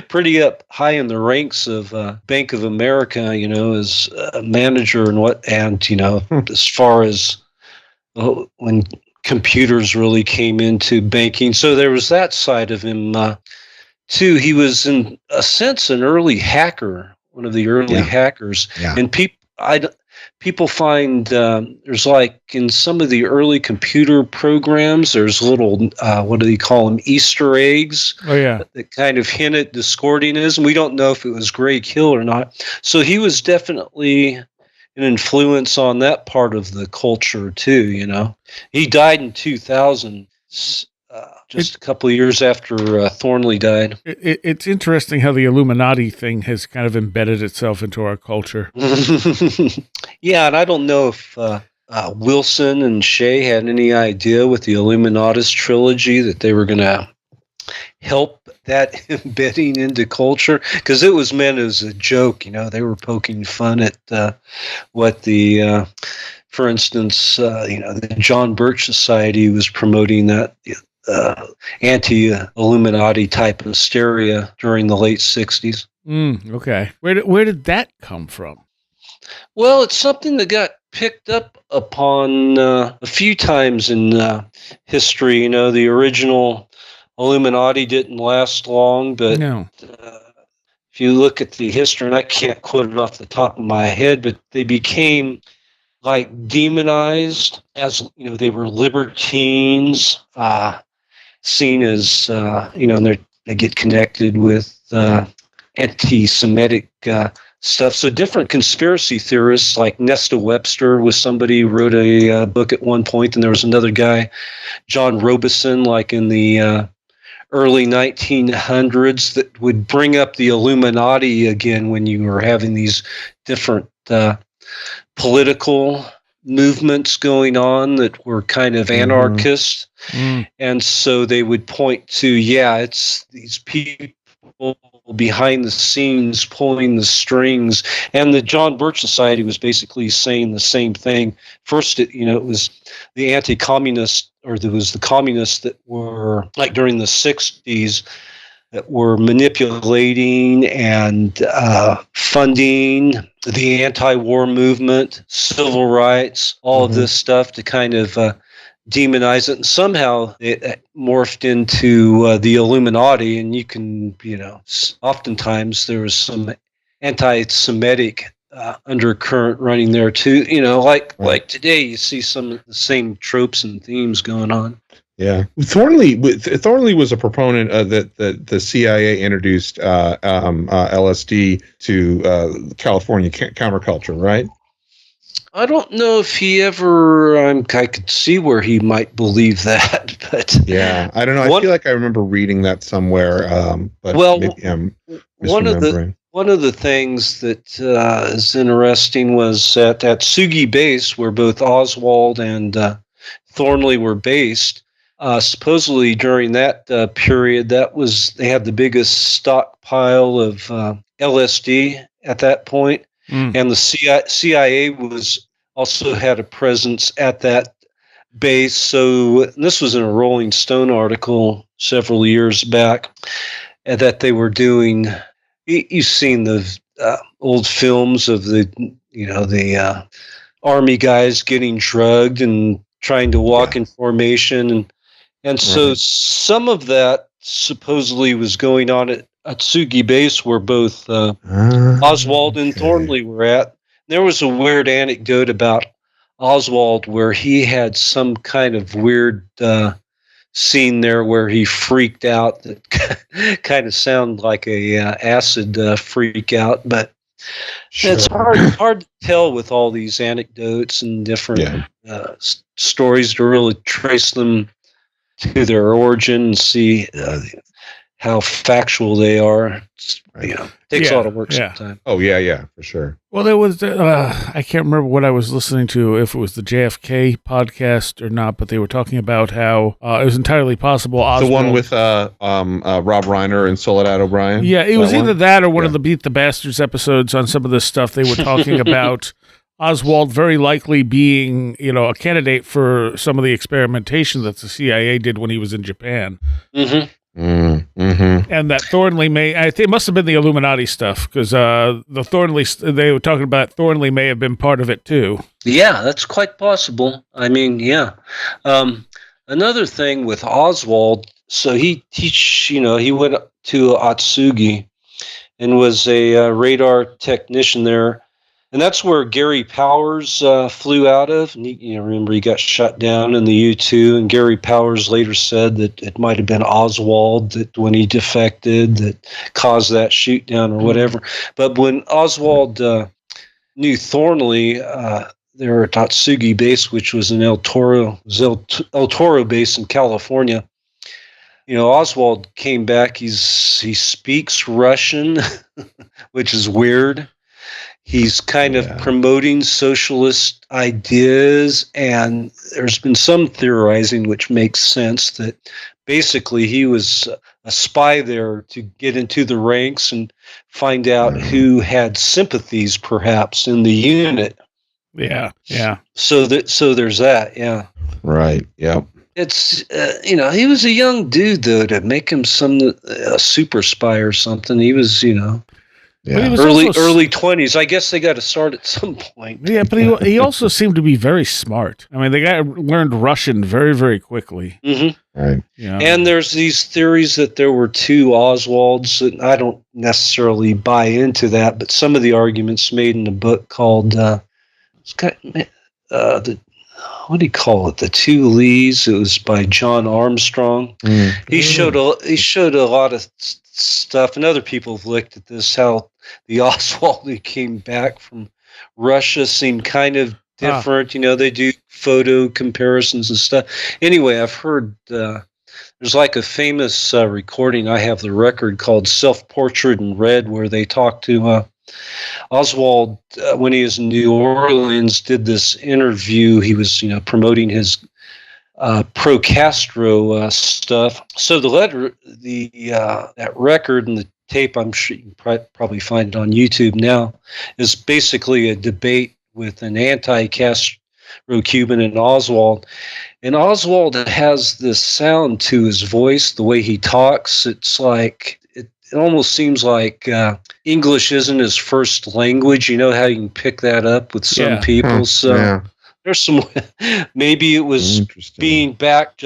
pretty up high in the ranks of Bank of America, as a manager as far as when computers really came into banking. So there was that side of him, too. He was, in a sense, an early hacker. One of the early hackers, and people find there's like in some of the early computer programs, there's little what do they call them, Easter eggs? Oh yeah, that kind of hint at Discordianism. We don't know if it was Greg Hill or not. So he was definitely an influence on that part of the culture too. He died in 2000. Just a couple of years after Thornley died. It's interesting how the Illuminati thing has kind of embedded itself into our culture. Yeah, and I don't know if Wilson and Shea had any idea with the Illuminatus trilogy that they were going to help that embedding into culture, because it was meant as a joke. They were poking fun at what the, for instance, the John Birch Society was promoting that anti-Illuminati type hysteria during the late 60s. Okay. Where did that come from? Well, it's something that got picked up upon a few times in history. The original Illuminati didn't last long, but no. If you look at the history, and I can't quote it off the top of my head, but they became like demonized as, they were libertines, seen as, and they get connected with anti-Semitic stuff. So different conspiracy theorists like Nesta Webster was somebody who wrote a book at one point, and there was another guy, John Robeson, like in the early 1900s, that would bring up the Illuminati again when you were having these different political movements going on that were kind of anarchist. And so they would point to, it's these people behind the scenes pulling the strings. And the John Birch Society was basically saying the same thing. First, it was the anti-communist, or there was the communists that were, like during the 60s, that were manipulating and funding the anti-war movement, civil rights, all of this stuff to kind of demonize it. And somehow it morphed into the Illuminati. And you can, oftentimes there was some anti-Semitic undercurrent running there too. Like today, you see some of the same tropes and themes going on. Yeah, Thornley was a proponent that the CIA introduced LSD to California counterculture, right? I don't know if he ever. I could see where he might believe that, but yeah, I don't know. I feel like I remember reading that somewhere. But maybe I'm misremembering. One of the things that is interesting was at Sugi Base, where both Oswald and Thornley were based. Supposedly during that period, they had the biggest stockpile of LSD at that point, and the CIA also had a presence at that base. So this was in a Rolling Stone article several years back that they were doing. You've seen the old films of the army guys getting drugged and trying to walk in formation, and so some of that supposedly was going on at Sugi Base, where both Oswald and Thornley were at. There was a weird anecdote about Oswald where he had some kind of weird scene there where he freaked out that kind of sounded like a acid freak out, but it's hard to tell with all these anecdotes and different stories to really trace them to their origin and see how factual they are. Takes a lot of work sometimes. Oh yeah, for sure. Well, there was I can't remember what I was listening to, if it was the JFK podcast or not, but they were talking about how it was entirely possible Oswald, the one with Rob Reiner and Soledad O'Brien. Yeah, it was either that or one of the Beat the Bastards episodes on some of this stuff. They were talking about Oswald very likely being, a candidate for some of the experimentation that the CIA did when he was in Japan. Mm-hmm. And that Thornley I think it must have been the Illuminati stuff, because the Thornley, they were talking about Thornley may have been part of it too. Yeah, that's quite possible. I mean, yeah. Another thing with Oswald, so he went to Atsugi and was a radar technician there. And that's where Gary Powers flew out of. And remember, he got shot down in the U-2. And Gary Powers later said that it might have been Oswald that when he defected that caused that shoot down or whatever. But when Oswald knew Thornley, they were at Atsugi Base, which was in El Toro Base in California. Oswald came back. He speaks Russian, which is weird. He's kind of promoting socialist ideas, and there's been some theorizing which makes sense that basically he was a spy there to get into the ranks and find out who had sympathies perhaps in the unit. Yeah. So there's that, yeah. Right, yep. It's, he was a young dude, though, to make him a super spy or something. He was, Yeah. Early 20s. I guess they got to start at some point. Yeah, but he also seemed to be very smart. I mean, the guy learned Russian very, very quickly. Mm-hmm. Right. And there's these theories that there were two Oswalds. And I don't necessarily buy into that, but some of the arguments made in the book called what do you call it? The Two Lees. It was by John Armstrong. He showed a lot of stuff, and other people have looked at this, how the Oswald who came back from Russia seemed kind of different. They do photo comparisons and stuff. Anyway, I've heard there's like a famous recording. I have the record called Self-Portrait in Red, where they talk to Oswald when he was in New Orleans, did this interview. He was promoting his pro-Castro stuff. So that record and the tape, I'm sure you can probably find it on YouTube now, is basically a debate with an anti-Castro Cuban and Oswald. And Oswald has this sound to his voice, the way he talks. It's like it almost seems like English isn't his first language. You know how you can pick that up with some people. So there's some. Maybe it was being back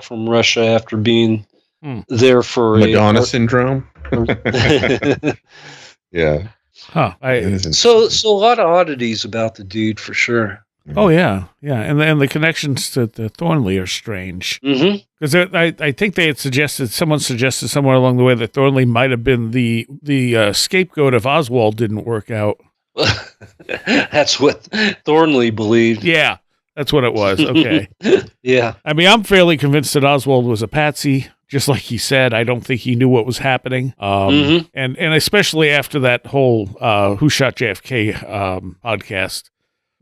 from Russia after being there for Madonna syndrome. Yeah. Huh. So a lot of oddities about the dude for sure. Oh yeah, and the connections to the Thornley are strange. Because I think they had someone suggested somewhere along the way that Thornley might have been the scapegoat if Oswald didn't work out. That's what Thornley believed. Yeah, that's what it was. Okay. Yeah. I mean, I'm fairly convinced that Oswald was a patsy. Just like he said, I don't think he knew what was happening. And especially after that whole Who Shot JFK podcast.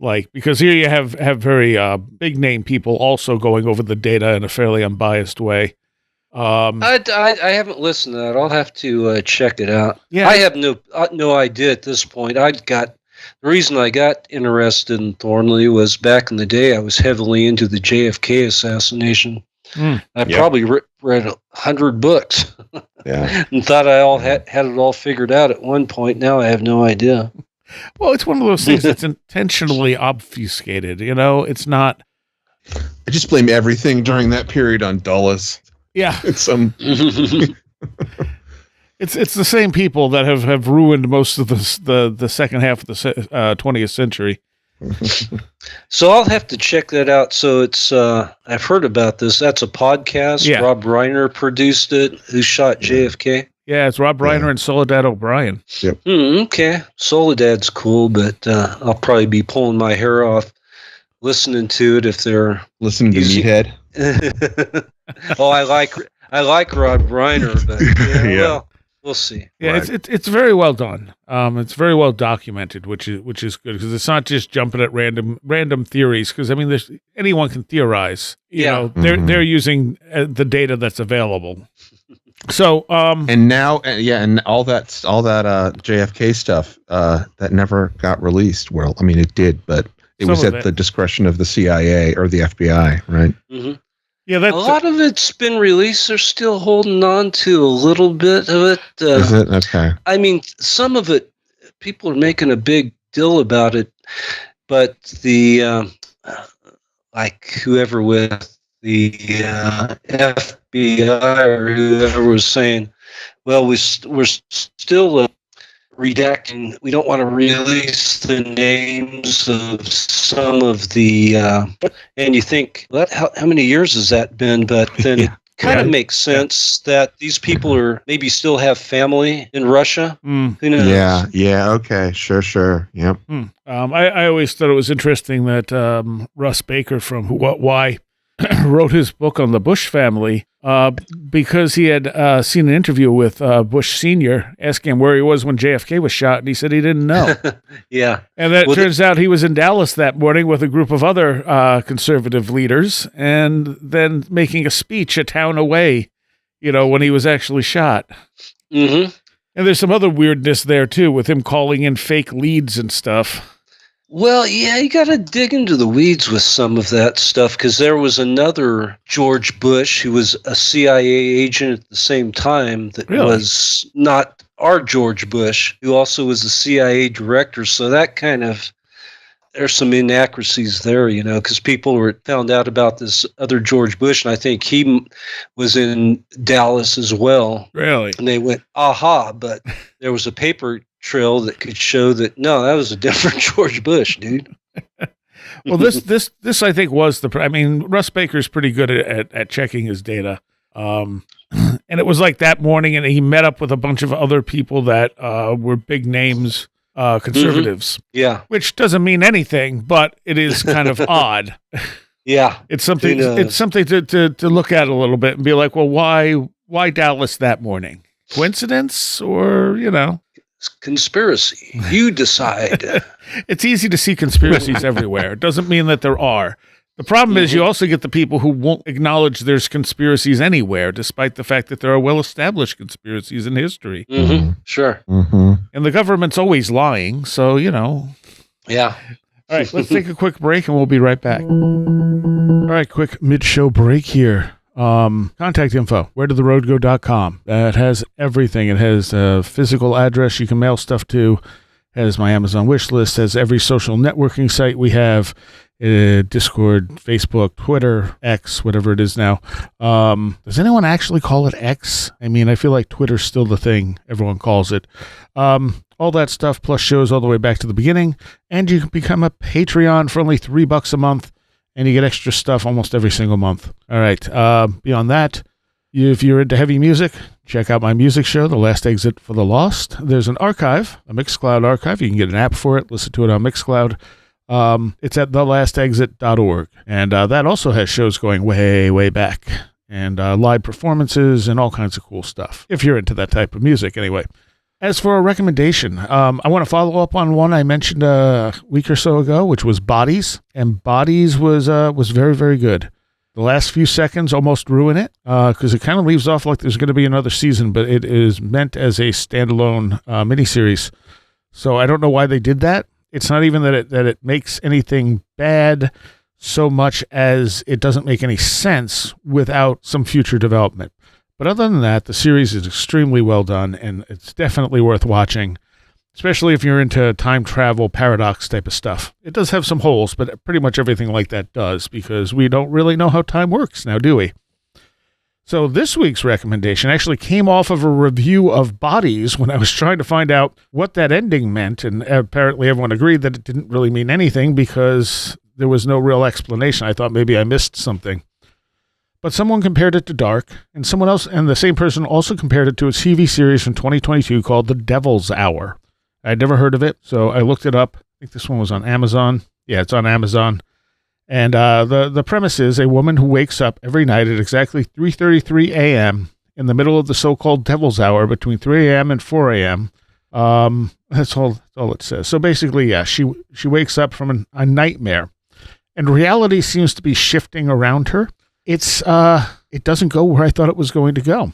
Like, because here you have very big name people also going over the data in a fairly unbiased way. I haven't listened to that. I'll have to check it out. Yeah, I have no idea at this point. The reason I got interested in Thornley was back in the day I was heavily into the JFK assassination. I probably read 100 books. And thought I had it all figured out at one point. Now I have no idea. Well, it's one of those things that's intentionally obfuscated. You know, it's not. I just blame everything during that period on Dulles. Yeah, it's some. It's the same people that have ruined most of the second half of the 20th century. So I'll have to check that out. So it's I've heard about this. That's a podcast. Yeah. Rob Reiner produced it. Who Shot JFK? Yeah, it's Rob Reiner and Soledad O'Brien. Yep. Okay. Soledad's cool, but I'll probably be pulling my hair off listening to it if they're listening to Meathead. Oh, I like Rob Reiner, but well, we'll see. Yeah, right. It's very well done. It's very well documented, which is good because it's not just jumping at random theories. Because I mean, anyone can theorize. You know, they're using the data that's available. So and now and all that JFK stuff that never got released. Well, I mean it did, but it was at the discretion of the CIA or the FBI, right? Yeah, a lot of it's been released. They're still holding on to a little bit of it. Is it? Okay. I mean, some of it, people are making a big deal about it, but the like whoever with the FBI or whoever was saying, well, we're still redacting. We don't want to release the names of some of the. And you think, well, how many years has that been? But then it kind of makes sense that these people are maybe still have family in Russia. Who knows? Yeah. Okay. Sure. Yep. I always thought it was interesting that Russ Baker from Why wrote his book on the Bush family because he had seen an interview with Bush Sr. asking him where he was when JFK was shot, and he said he didn't know. Yeah. And it turns out he was in Dallas that morning with a group of other conservative leaders and then making a speech a town away, when he was actually shot. Mm-hmm. And there's some other weirdness there, too, with him calling in fake leads and stuff. Well, yeah, you got to dig into the weeds with some of that stuff because there was another George Bush who was a CIA agent at the same time that was not our George Bush, who also was a CIA director. So that kind of, there's some inaccuracies there, because people found out about this other George Bush, and I think he was in Dallas as well. Really? And they went, aha, but there was a paper trail that could show that no, that was a different George Bush, dude. Well, this I think was Russ Baker's pretty good at checking his data. And it was like that morning, and he met up with a bunch of other people that were big names, conservatives. Mm-hmm. Yeah, which doesn't mean anything, but it is kind of odd. Yeah, it's something. It's something to look at a little bit and be like, well, why Dallas that morning? Coincidence, or conspiracy? You decide. It's easy to see conspiracies everywhere. It doesn't mean that there are. The problem is you also get the people who won't acknowledge there's conspiracies anywhere, despite the fact that there are well-established conspiracies in history. Mm-hmm. Sure. Mm-hmm. And the government's always lying, so, Yeah. All right, let's take a quick break, and we'll be right back. All right, quick mid-show break here. Contact info, wheredidtheroadgo.com. It has everything. It has a physical address you can mail stuff to, has my Amazon wish list, has every social networking site we have, Discord, Facebook, Twitter, X, whatever it is now. Does anyone actually call it X? I mean, I feel like Twitter's still the thing everyone calls it. All that stuff, plus shows all the way back to the beginning, and you can become a Patreon for only $3 a month, and you get extra stuff almost every single month. All right, beyond that, if you're into heavy music, check out my music show, The Last Exit for the Lost. There's an archive, a Mixcloud archive. You can get an app for it, listen to it on Mixcloud. It's at thelastexit.org, and that also has shows going way, way back, and live performances and all kinds of cool stuff, if you're into that type of music anyway. As for a recommendation, I want to follow up on one I mentioned a week or so ago, which was Bodies, and Bodies was very, very good. The last few seconds almost ruin it, because it kind of leaves off like there's going to be another season, but it is meant as a standalone miniseries. So I don't know why they did that. It's not even that it makes anything bad so much as it doesn't make any sense without some future development. But other than that, the series is extremely well done, and it's definitely worth watching, especially if you're into time travel, paradox type of stuff. It does have some holes, but pretty much everything like that does, because we don't really know how time works now, do we? So this week's recommendation actually came off of a review of Bodies when I was trying to find out what that ending meant, and apparently everyone agreed that it didn't really mean anything because there was no real explanation. I thought maybe I missed something. But someone compared it to Dark, and someone else, and the same person also compared it to a TV series from 2022 called The Devil's Hour. I'd never heard of it, so I looked it up. I think this one was on Amazon. Yeah, it's on Amazon. And the premise is a woman who wakes up every night at exactly 3:33 a.m. in the middle of the so-called Devil's Hour between 3 a.m. and 4 a.m. That's all it says. So basically, yeah, she wakes up from a nightmare, and reality seems to be shifting around her. It doesn't go where I thought it was going to go.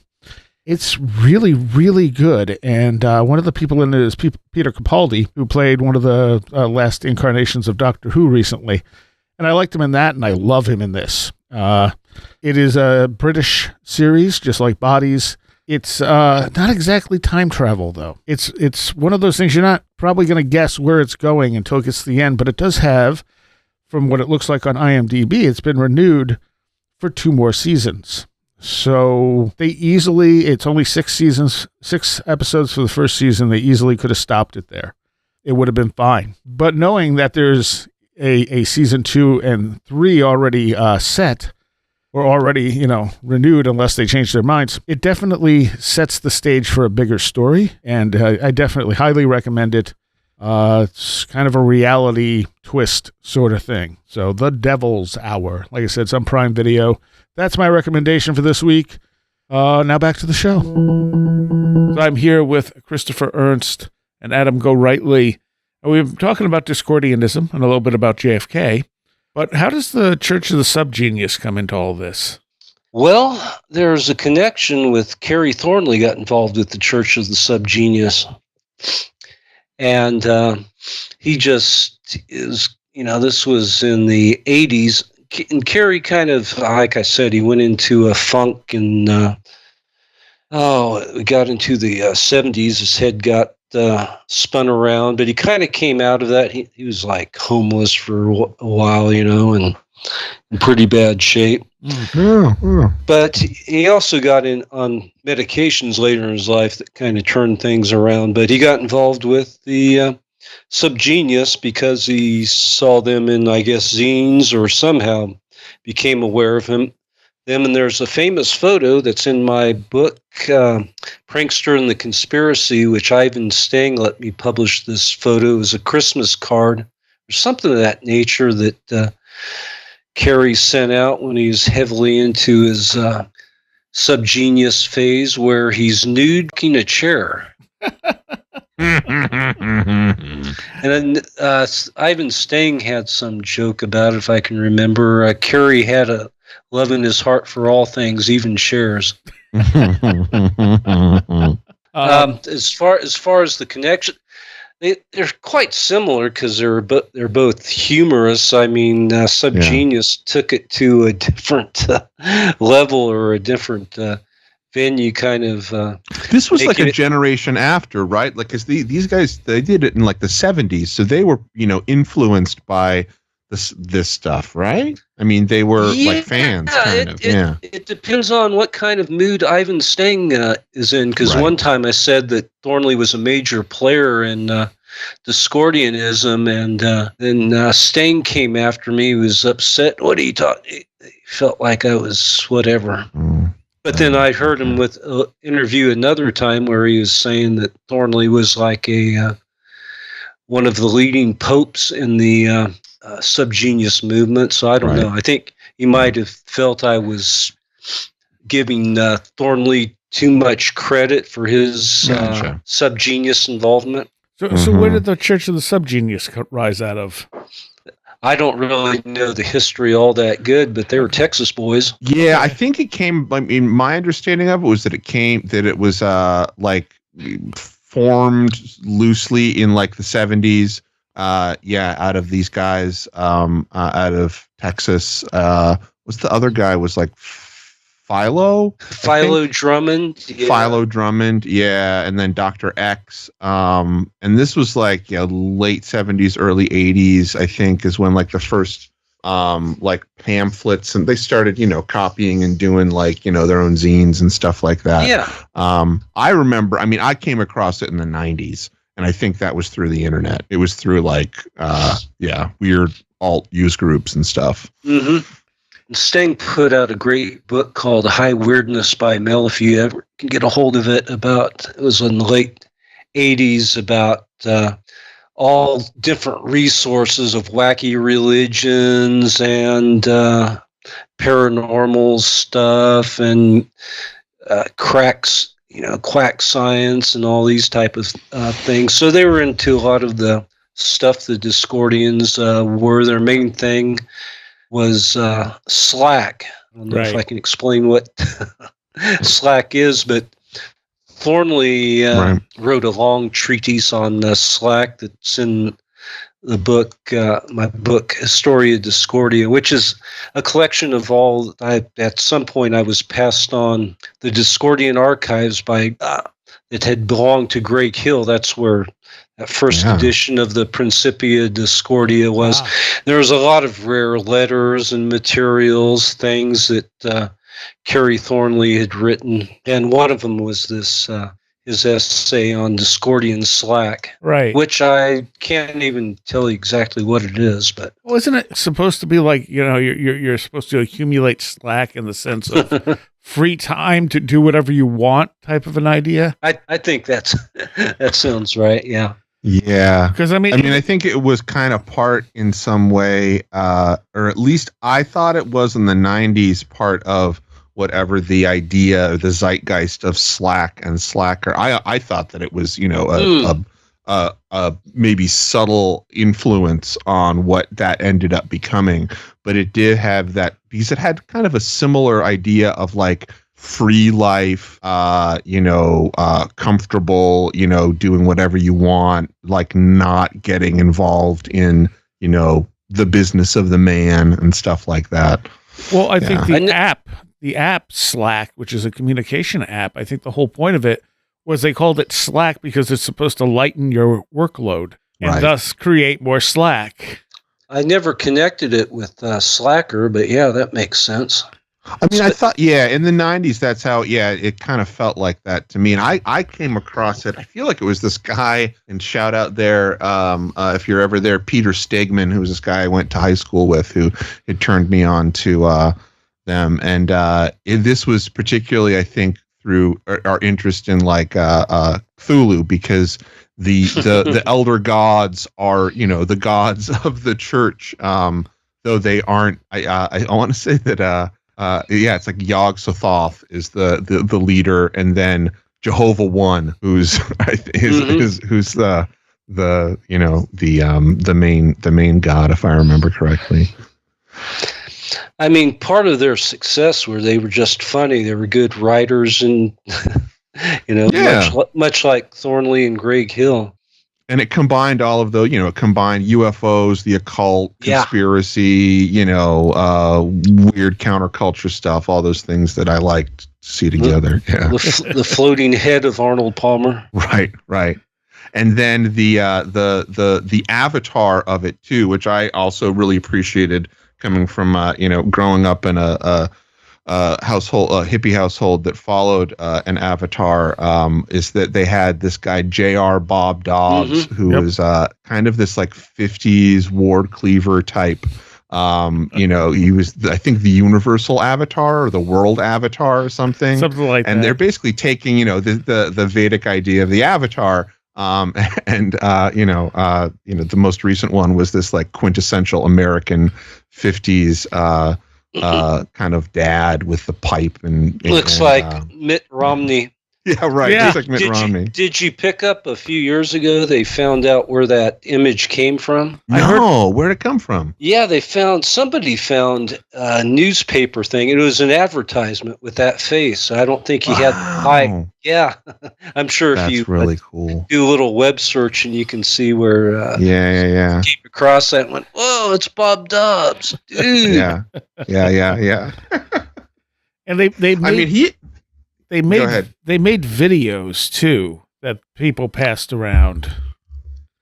It's really, really good. And one of the people in it is Peter Capaldi, who played one of the last incarnations of Doctor Who recently. And I liked him in that, and I love him in this. It is a British series, just like Bodies. It's not exactly time travel, though. It's one of those things you're not probably going to guess where it's going until it gets to the end. But it does have, from what it looks like on IMDb, it's been renewed for 2 more seasons. So it's only 6 episodes for the first season. They easily could have stopped it there. It would have been fine. But knowing that there's a season 2 and 3 already set, or already, renewed unless they change their minds, it definitely sets the stage for a bigger story. And I definitely highly recommend it. It's kind of a reality twist sort of thing. So The Devil's Hour. Like I said, it's on Prime Video. That's my recommendation for this week. Now back to the show. So I'm here with Christopher Ernst and Adam Go Rightly. And we've been talking about Discordianism and a little bit about JFK. But how does the Church of the Subgenius come into all this? Well, there's a connection with Kerry Thornley got involved with the Church of the Subgenius. And he just is, this was in the 80s. And Kerry kind of, like I said, he went into a funk and, we got into the 70s. His head got spun around, but he kind of came out of that. He was like homeless for a while, and in pretty bad shape. But he also got in on medications later in his life that kind of turned things around. But he got involved with the Subgenius because he saw them in, I guess, zines, or somehow became aware of them. And there's a famous photo that's in my book, Prankster and the Conspiracy, which Ivan Stang let me publish this photo. It was a Christmas card or something of that nature that Kerry sent out when he's heavily into his Subgenius phase, where he's nude in a chair. And then Ivan Stang had some joke about it, if I can remember. Kerry had a love in his heart for all things, even chairs. As far as the connection, They're quite similar because they're both humorous. I mean, Subgenius took it to a different level or a different venue, kind of. This was like a making it- generation after, right? Like, because these guys, they did it in like the 70s, so they were, influenced by this stuff, right? I mean, they were like fans, kind of. It depends on what kind of mood Ivan Stang is in. Because Right. one time I said that Thornley was a major player in Discordianism, and then Stang came after me. He was upset. What he thought? He felt like I was whatever. But then I heard him with interview another time where he was saying that Thornley was like one of the leading popes in the Subgenius movement. So I don't know. I think he might have felt I was giving Thornley too much credit for his Subgenius involvement. So where did the Church of the Subgenius rise out of? I don't really know the history all that good, but they were Texas boys. Yeah, I think it came. I mean, my understanding of it was that it was like formed loosely in like the 70s. Out of these guys, out of Texas. What's the other guy? Was like Philo Drummond. Yeah. Philo Drummond, yeah, and then Dr. X. And this was like late 70s, early 80s, I think, is when like the first like pamphlets, and they started, copying and doing like, their own zines and stuff like that. Yeah. I remember, I mean, I came across it in the 90s, and I think that was through the internet. It was through like weird alt use groups and stuff. Mm-hmm. Stang put out a great book called High Weirdness by Mail, if you ever can get a hold of it. It was in the late 80s, about all different resources of wacky religions and paranormal stuff and cracks, quack science and all these type of things. So they were into a lot of the stuff the Discordians were. Their main thing was Slack. I don't know if I can explain what Slack is, but Thornley wrote a long treatise on Slack that's in the book, my book, Historia Discordia, which is a collection of all. At some point, I was passed on the Discordian archives by that had belonged to Greg Hill. That's where that first edition of the Principia Discordia was. Wow. There was a lot of rare letters and materials, things that Kerry Thornley had written, and one of them was this his essay on Discordian Slack, right? Which I can't even tell you exactly what it is, but isn't it supposed to be like you're supposed to accumulate Slack in the sense of free time to do whatever you want type of an idea? I think that sounds right. Yeah. Yeah, because I mean, I think it was kind of part in some way, or at least I thought it was in the 90s, part of whatever the idea or the zeitgeist of Slack and Slacker. I thought that it was, a maybe subtle influence on what that ended up becoming, but it did have that, because it had kind of a similar idea of like free life, comfortable, doing whatever you want, like not getting involved in, the business of the man and stuff like that. Well, I think the app Slack, which is a communication app, I think the whole point of it was they called it Slack because it's supposed to lighten your workload and thus create more slack. I never connected it with Slacker, but yeah, that makes sense. I mean, I thought, in the 90s, that's how, it kind of felt like that to me. And I came across it. I feel like it was this guy, and shout out there, if you're ever there, Peter Stegman, who was this guy I went to high school with, who had turned me on to them. And this was particularly, I think, through our interest in like Cthulhu, because the elder gods are, the gods of the church, though they aren't. I want to say that. It's like Yog Sothoth is the leader, and then Jehovah One, who's who's the main god, if I remember correctly. I mean, part of their success were they were just funny. They were good writers, and much like Thornley and Greg Hill. And it combined all of the, it combined UFOs, the occult, conspiracy, weird counterculture stuff, all those things that I liked to see together. The floating head of Arnold Palmer. Right. And then the avatar of it too, which I also really appreciated coming from, growing up in a household, a hippie household that followed an avatar, is that they had this guy J.R. Bob Dobbs, who was kind of this like 50s Ward Cleaver type. He was, I think, the universal avatar or the world avatar or something like that. And they're basically taking, the Vedic idea of the avatar. The most recent one was this like quintessential American 50s kind of dad with the pipe and looks like Mitt Romney. Yeah, right. Yeah. Just like Mitt Romney. Did you pick up a few years ago? They found out where that image came from. No, where'd it come from? Yeah, somebody found a newspaper thing. It was an advertisement with that face. I don't think he had the Yeah, I'm sure That's if you really cool. Do a little web search and you can see where. Yeah. Came across that and went, whoa, it's Bob Dobbs, dude. Yeah. And they made, they made videos too that people passed around.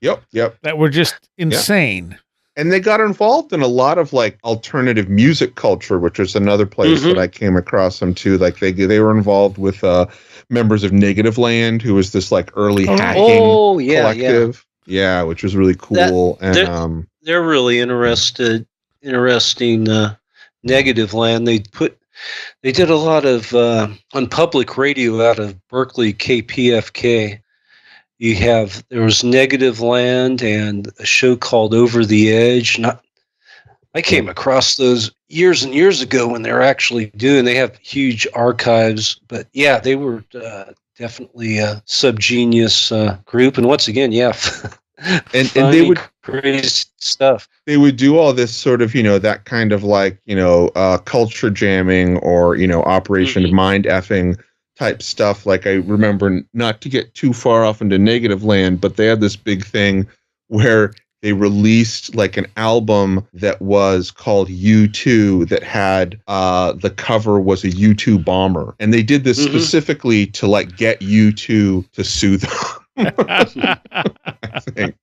Yep. That were just insane. Yep. And they got involved in a lot of like alternative music culture, which is another place that I came across them too. Like they were involved with members of Negative Land, who was this like early hacking collective. Yeah, which was really cool. They're really interesting. Negative Land. They did a lot of on public radio out of Berkeley, KPFK. There was Negative Land and a show called Over the Edge. I came across those years and years ago when they were actually they have huge archives, but yeah, they were definitely a Subgenius group. And once again, and they would crazy stuff. They would do all this sort of, that kind of like, culture jamming or, Operation Mind Effing type stuff. Like I remember, not to get too far off into Negative Land, but they had this big thing where they released like an album that was called U2 that had the cover was a U2 bomber. And they did this specifically to like get U2 to sue them. I think,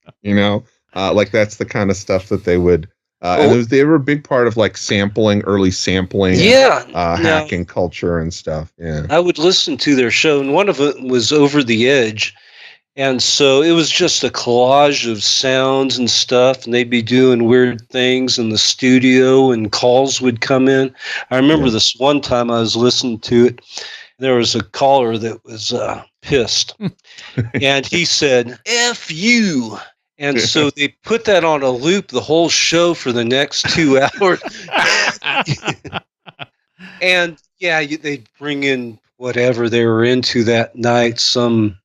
like that's the kind of stuff that they would and they were a big part of like early sampling hacking culture and stuff. I would listen to their show, and one of them was Over the Edge, and so it was just a collage of sounds and stuff, and they'd be doing weird things in the studio and calls would come in. I remember this one time I was listening to it. There was a caller that was pissed, and he said, F you. And so they put that on a loop the whole show for the next 2 hours. And they'd bring in whatever they were into that night, some,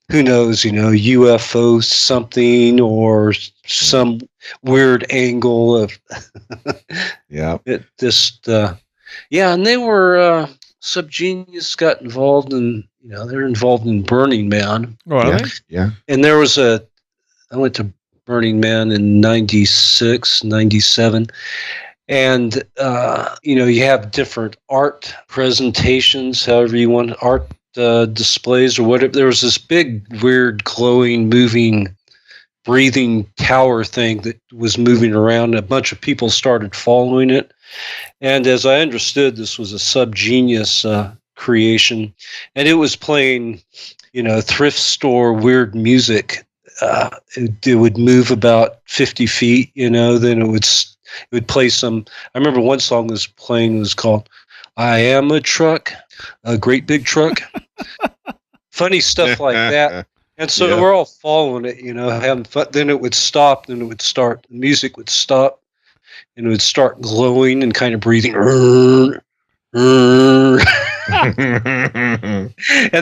who knows, UFO something or some weird angle of, it just, and they were, Subgenius got involved in, they're involved in Burning Man. Yeah. And there was I went to Burning Man in 96, 97. And, you have different art presentations, however you want, art displays or whatever. There was this big, weird, glowing, moving, breathing tower thing that was moving around. A bunch of people started following it. And as I understood, this was a Subgenius creation. And it was playing, thrift store weird music. It would move about 50 feet, then it would play some. I remember one song was playing was called "I Am a Truck," a great big truck. Funny stuff like that. And so we're all following it, having fun. Then it would stop. Then it would start. The music would stop, and it would start glowing and kind of breathing. And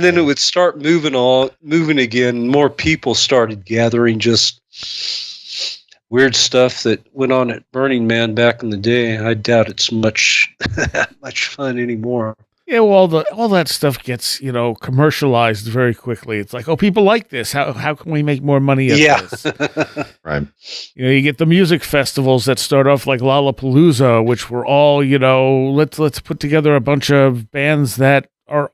then it would start moving again. More people started gathering, just weird stuff that went on at Burning Man back in the day. I doubt it's much fun anymore. Yeah, well, all that stuff gets, commercialized very quickly. It's like, oh, people like this. How can we make more money at this? Right. You get the music festivals that start off like Lollapalooza, which were all, let's put together a bunch of bands that are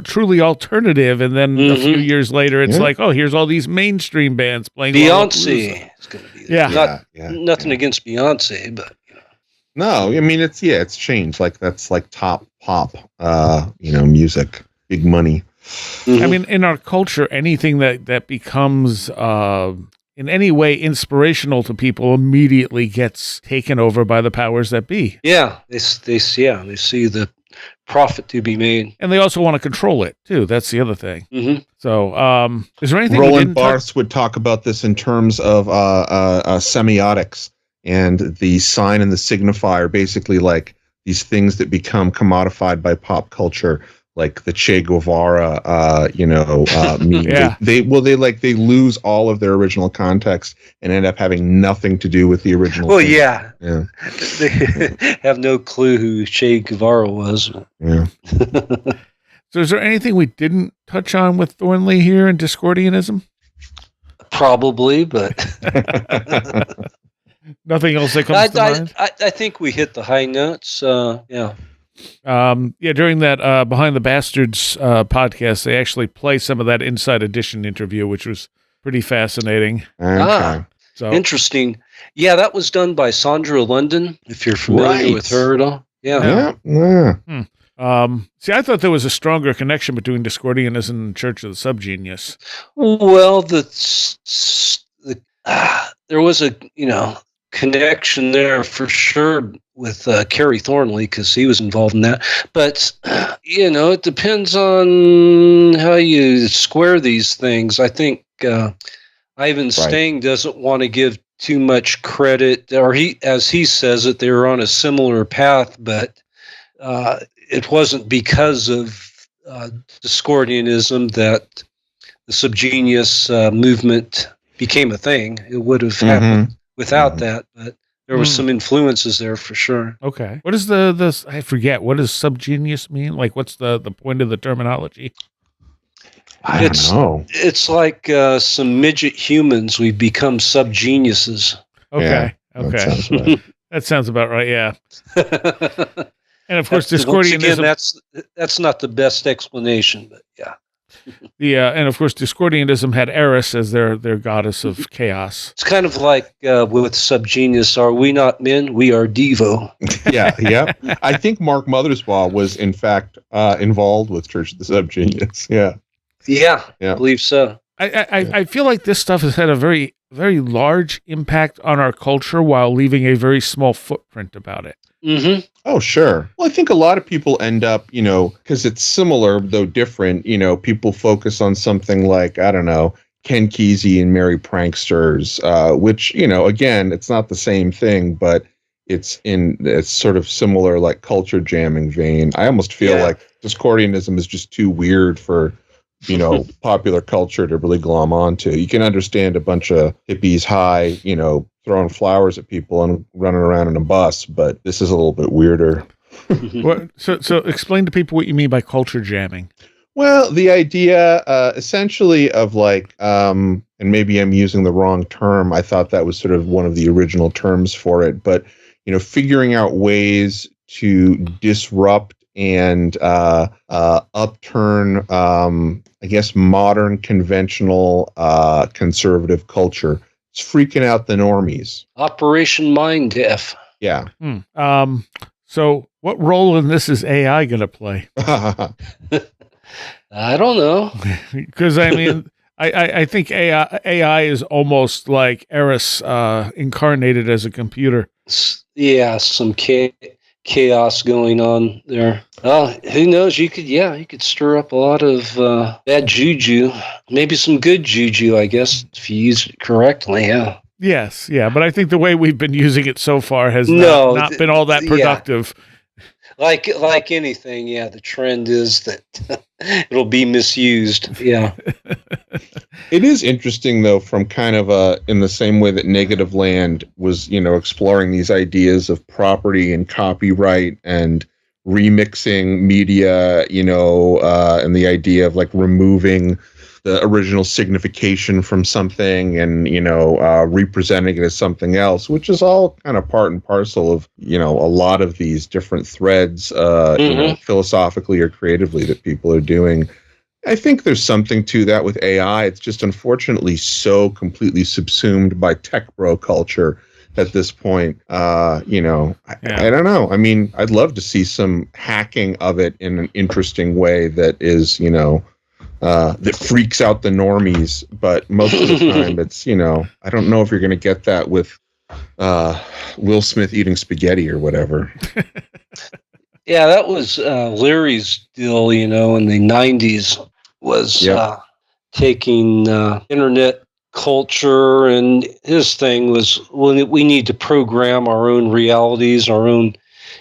truly alternative, and then a few years later, it's like, oh, here's all these mainstream bands playing Beyonce. It's going to be there. Nothing against Beyonce, but no, I mean it's changed. Like that's like top pop, music, big money. I mean, in our culture, anything that becomes in any way inspirational to people immediately gets taken over by the powers that be. Yeah, they see the profit to be made, and they also want to control it too. That's the other thing. So, is there anything Roland Barthes would talk about this in terms of semiotics and the sign and the signifier, basically like these things that become commodified by pop culture, like the Che Guevara, meme. Yeah. They lose all of their original context and end up having nothing to do with the original. Well, thing. yeah. They have no clue who Che Guevara was. Yeah. So is there anything we didn't touch on with Thornley here in Discordianism? Probably, but nothing else that comes to mind? I think we hit the high notes. Yeah. During that Behind the Bastards podcast, they actually play some of that Inside Edition interview, which was pretty fascinating. Okay. So interesting. Yeah, that was done by Sandra London, if you're familiar with her at all. Yeah. See, I thought there was a stronger connection between Discordianism and Church of the Subgenius. Well, there was a connection there for sure with Kerry Thornley, because he was involved in that. But it depends on how you square these things. I think Ivan Stang doesn't want to give too much credit, or as he says it, they were on a similar path, but it wasn't because of Discordianism that the Subgenius movement became a thing. It would have happened without that, but there were some influences there for sure. Okay. What is the I forget, what does Subgenius mean? Like, what's the point of the terminology? I don't know. It's like some midget humans. We've become subgeniuses. Okay. Yeah, okay. That sounds about right, yeah. And of course, Discordianism. Once again, that's not the best explanation, but yeah. And of course, Discordianism had Eris as their goddess of chaos. It's kind of like with Subgenius, are we not men? We are Devo. Yeah. I think Mark Mothersbaugh was, in fact, involved with Church of the Subgenius. Yeah, I believe so. I feel like this stuff has had a very, very large impact on our culture while leaving a very small footprint about it. Mm-hmm. Oh, sure. Well, I think a lot of people end up, because it's similar, though different, people focus on something like, I don't know, Ken Kesey and Merry Pranksters, which, again, it's not the same thing, but it's sort of similar, like culture jamming vein. I almost feel like Discordianism is just too weird for, popular culture to really glom onto. You can understand a bunch of hippies high, throwing flowers at people and running around in a bus, but this is a little bit weirder. So explain to people what you mean by culture jamming. Well, the idea essentially of like, and maybe I'm using the wrong term. I thought that was sort of one of the original terms for it, but, figuring out ways to disrupt and upturn, I guess, modern, conventional, conservative culture. It's freaking out the normies. Operation Mind F. Yeah. So what role in this is AI going to play? I don't know. Because, I mean, I think AI is almost like Eris incarnated as a computer. Yeah, some chaos going on there. Who knows? You could stir up a lot of bad juju. Maybe some good juju, I guess, if you use it correctly. Yeah. Yes, yeah, but I think the way we've been using it so far has not been all that productive. Like anything, the trend is that it'll be misused. Yeah. It is interesting, though, from kind of in the same way that Negative Land was, exploring these ideas of property and copyright and remixing media, and the idea of like removing the original signification from something and, representing it as something else, which is all kind of part and parcel of, a lot of these different threads, philosophically or creatively that people are doing. I think there's something to that with AI. It's just unfortunately so completely subsumed by tech bro culture at this point. I don't know. I mean, I'd love to see some hacking of it in an interesting way that is, that freaks out the normies. But most of the time it's, I don't know if you're going to get that with Will Smith eating spaghetti or whatever. Yeah, that was Larry's deal, in the 90s was taking internet culture, and his thing was, well, we need to program our own realities, our own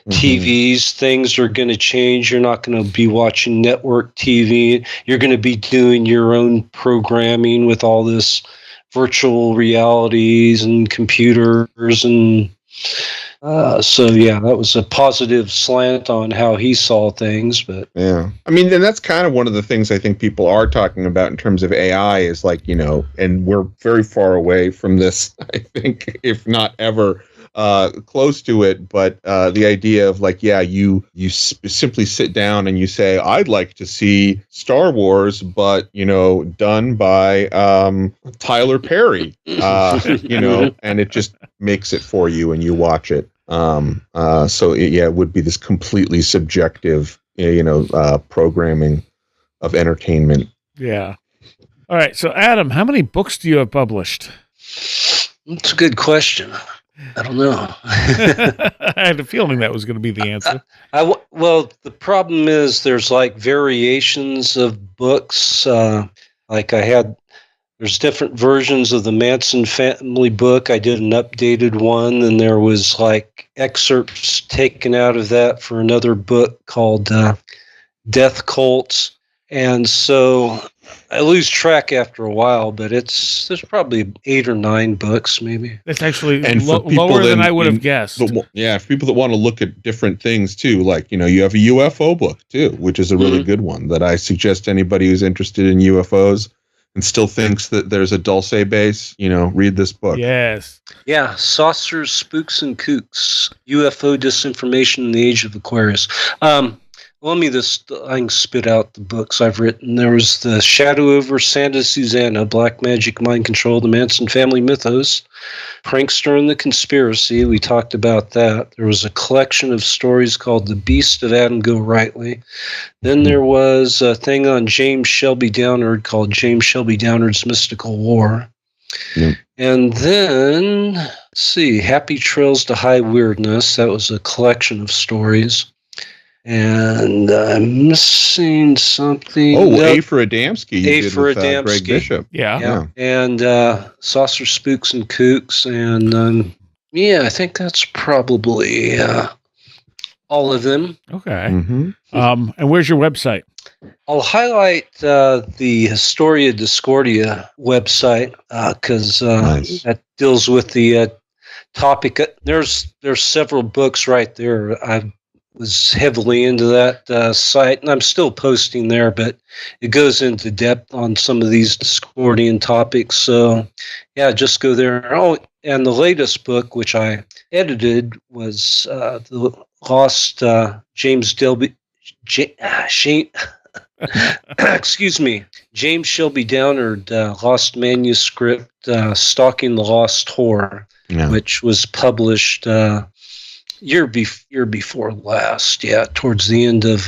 TVs. Things are going to change. You're not going to be watching network TV. You're going to be doing your own programming with all this virtual realities and computers. And that was a positive slant on how he saw things. But yeah, I mean, and that's kind of one of the things I think people are talking about in terms of AI is like, and we're very far away from this, I think, if not ever close to it. But the idea of like, you simply sit down and you say, I'd like to see Star Wars, but, done by Tyler Perry, and it just makes it for you and you watch it. It would be this completely subjective, programming of entertainment. Yeah. All right. So, Adam, how many books do you have published? That's a good question. I don't know. I had a feeling that was going to be the answer. Well, the problem is there's like variations of books. There's different versions of the Manson family book. I did an updated one, and there was like excerpts taken out of that for another book called Death Cults. And so I lose track after a while, but there's probably 8 or 9 books, maybe. It's actually lower than I would have guessed. For people that want to look at different things too, like, you have a UFO book too, which is a really good one that I suggest anybody who's interested in UFOs and still thinks that there's a Dulce base, read this book. Yes. Yeah, Saucers, Spooks, and Kooks, UFO Disinformation in the Age of Aquarius. I can spit out the books I've written. There was The Shadow over Santa Susana, Black Magic, Mind Control, The Manson Family Mythos, Prankster and the Conspiracy. We talked about that. There was a collection of stories called The Beast of Adam Go Rightly. Then there was a thing on James Shelby Downard called James Shelby Downard's Mystical War. Yep. And then, let's see, Happy Trails to High Weirdness. That was a collection of stories. And I'm missing something. A for Adamski. A for Adamski. Greg Bishop. Yeah. And Saucer, Spooks, and Kooks. And I think that's probably all of them. Okay. Mm-hmm. And where's your website? I'll highlight the Historia Discordia website because that deals with the topic. There's several books right there. I was heavily into that site, and I'm still posting there, but it goes into depth on some of these Discordian topics. So, just go there. Oh, and the latest book, which I edited, was the Lost James Shelby Downard Lost Manuscript, Stalking the Lost Whore, which was published year before last, towards the end of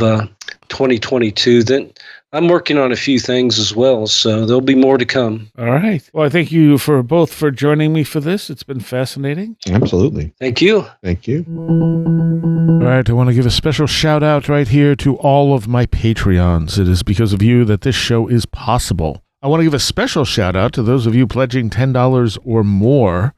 2022. Then I'm working on a few things as well, so there'll be more to come. All right. Well, I thank you for joining me for this. It's been fascinating. Absolutely. Thank you. Thank you. All right. I want to give a special shout out right here to all of my Patreons. It is because of you that this show is possible. I want to give a special shout out to those of you pledging $10 or more.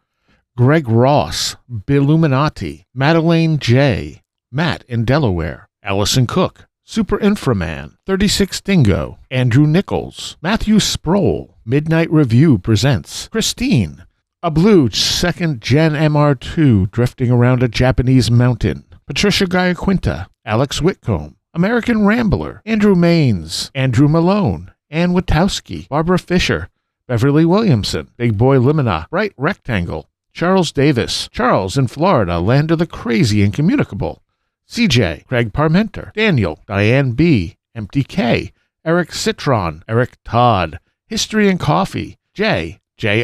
Greg Ross, Illuminati, Madeleine J, Matt in Delaware, Allison Cook, Super Inframan, 36 Dingo, Andrew Nichols, Matthew Sproul, Midnight Review presents, Christine, a blue 2nd Gen MR2 drifting around a Japanese mountain, Patricia Giaquinta, Alex Whitcomb, American Rambler, Andrew Maines, Andrew Malone, Ann Witowski, Barbara Fisher, Beverly Williamson, Big Boy Limina, Bright Rectangle, Charles Davis, Charles in Florida, Land of the Crazy and Communicable, CJ, Craig Parmenter, Daniel, Diane B., Empty K, Eric Citron, Eric Todd, History and Coffee, J.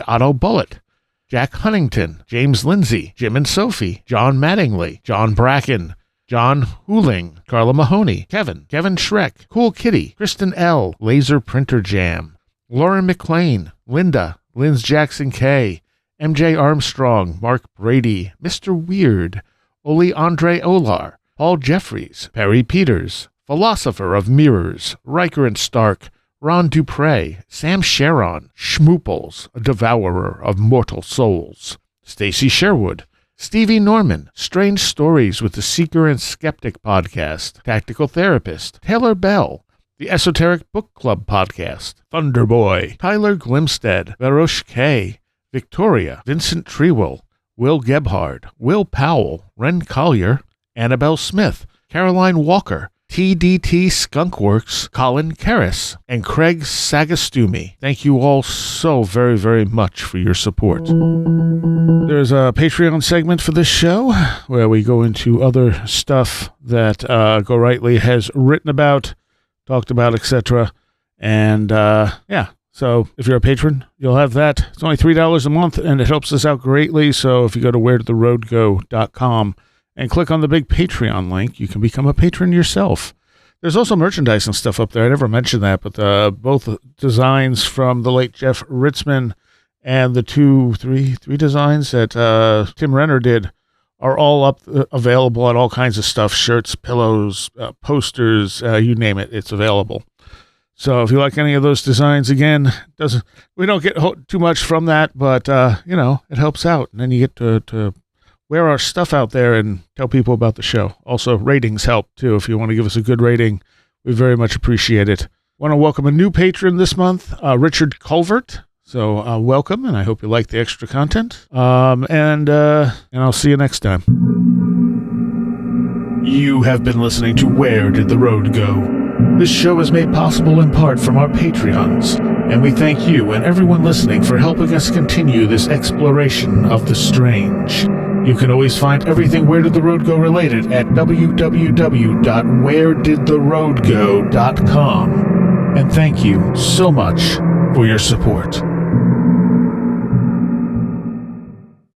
Otto Bullitt, Jack Huntington, James Lindsay, Jim and Sophie, John Mattingly, John Bracken, John Hooling, Carla Mahoney, Kevin Schreck, Cool Kitty, Kristen L., Laser Printer Jam, Lauren McLean, Linda, Linz Jackson K., MJ Armstrong, Mark Brady, Mr. Weird, Oli Andre Olar, Paul Jeffries, Perry Peters, Philosopher of Mirrors, Riker and Stark, Ron Dupre, Sam Sharon, Schmooples, a Devourer of Mortal Souls, Stacy Sherwood, Stevie Norman, Strange Stories with the Seeker and Skeptic Podcast, Tactical Therapist, Taylor Bell, the Esoteric Book Club Podcast, Thunderboy, Tyler Glimstead, Verosh K., Victoria, Vincent Treewell, Will Gebhard, Will Powell, Ren Collier, Annabelle Smith, Caroline Walker, TDT Skunkworks, Colin Karras, and Craig Sagastumi. Thank you all so very, very much for your support. There's a Patreon segment for this show where we go into other stuff that Go Rightly has written about, talked about, etc. And so if you're a patron, you'll have that. It's only $3 a month, and it helps us out greatly. So if you go to wheredidtheroadgo.com and click on the big Patreon link, you can become a patron yourself. There's also merchandise and stuff up there. I never mentioned that, but both designs from the late Jeff Ritzman and the three designs that Tim Renner did are all up, available on all kinds of stuff, shirts, pillows, posters, you name it, it's available. So if you like any of those designs, again, we don't get too much from that, but it helps out, and then you get to wear our stuff out there and tell people about the show. Also, ratings help, too. If you want to give us a good rating, we very much appreciate it. Want to welcome a new patron this month, Richard Culvert. So welcome, and I hope you like the extra content. And I'll see you next time. You have been listening to Where Did the Road Go? This show is made possible in part from our Patreons, and we thank you and everyone listening for helping us continue this exploration of the strange. You can always find everything Where Did the Road Go related at www.wheredidtheroadgo.com. And thank you so much for your support.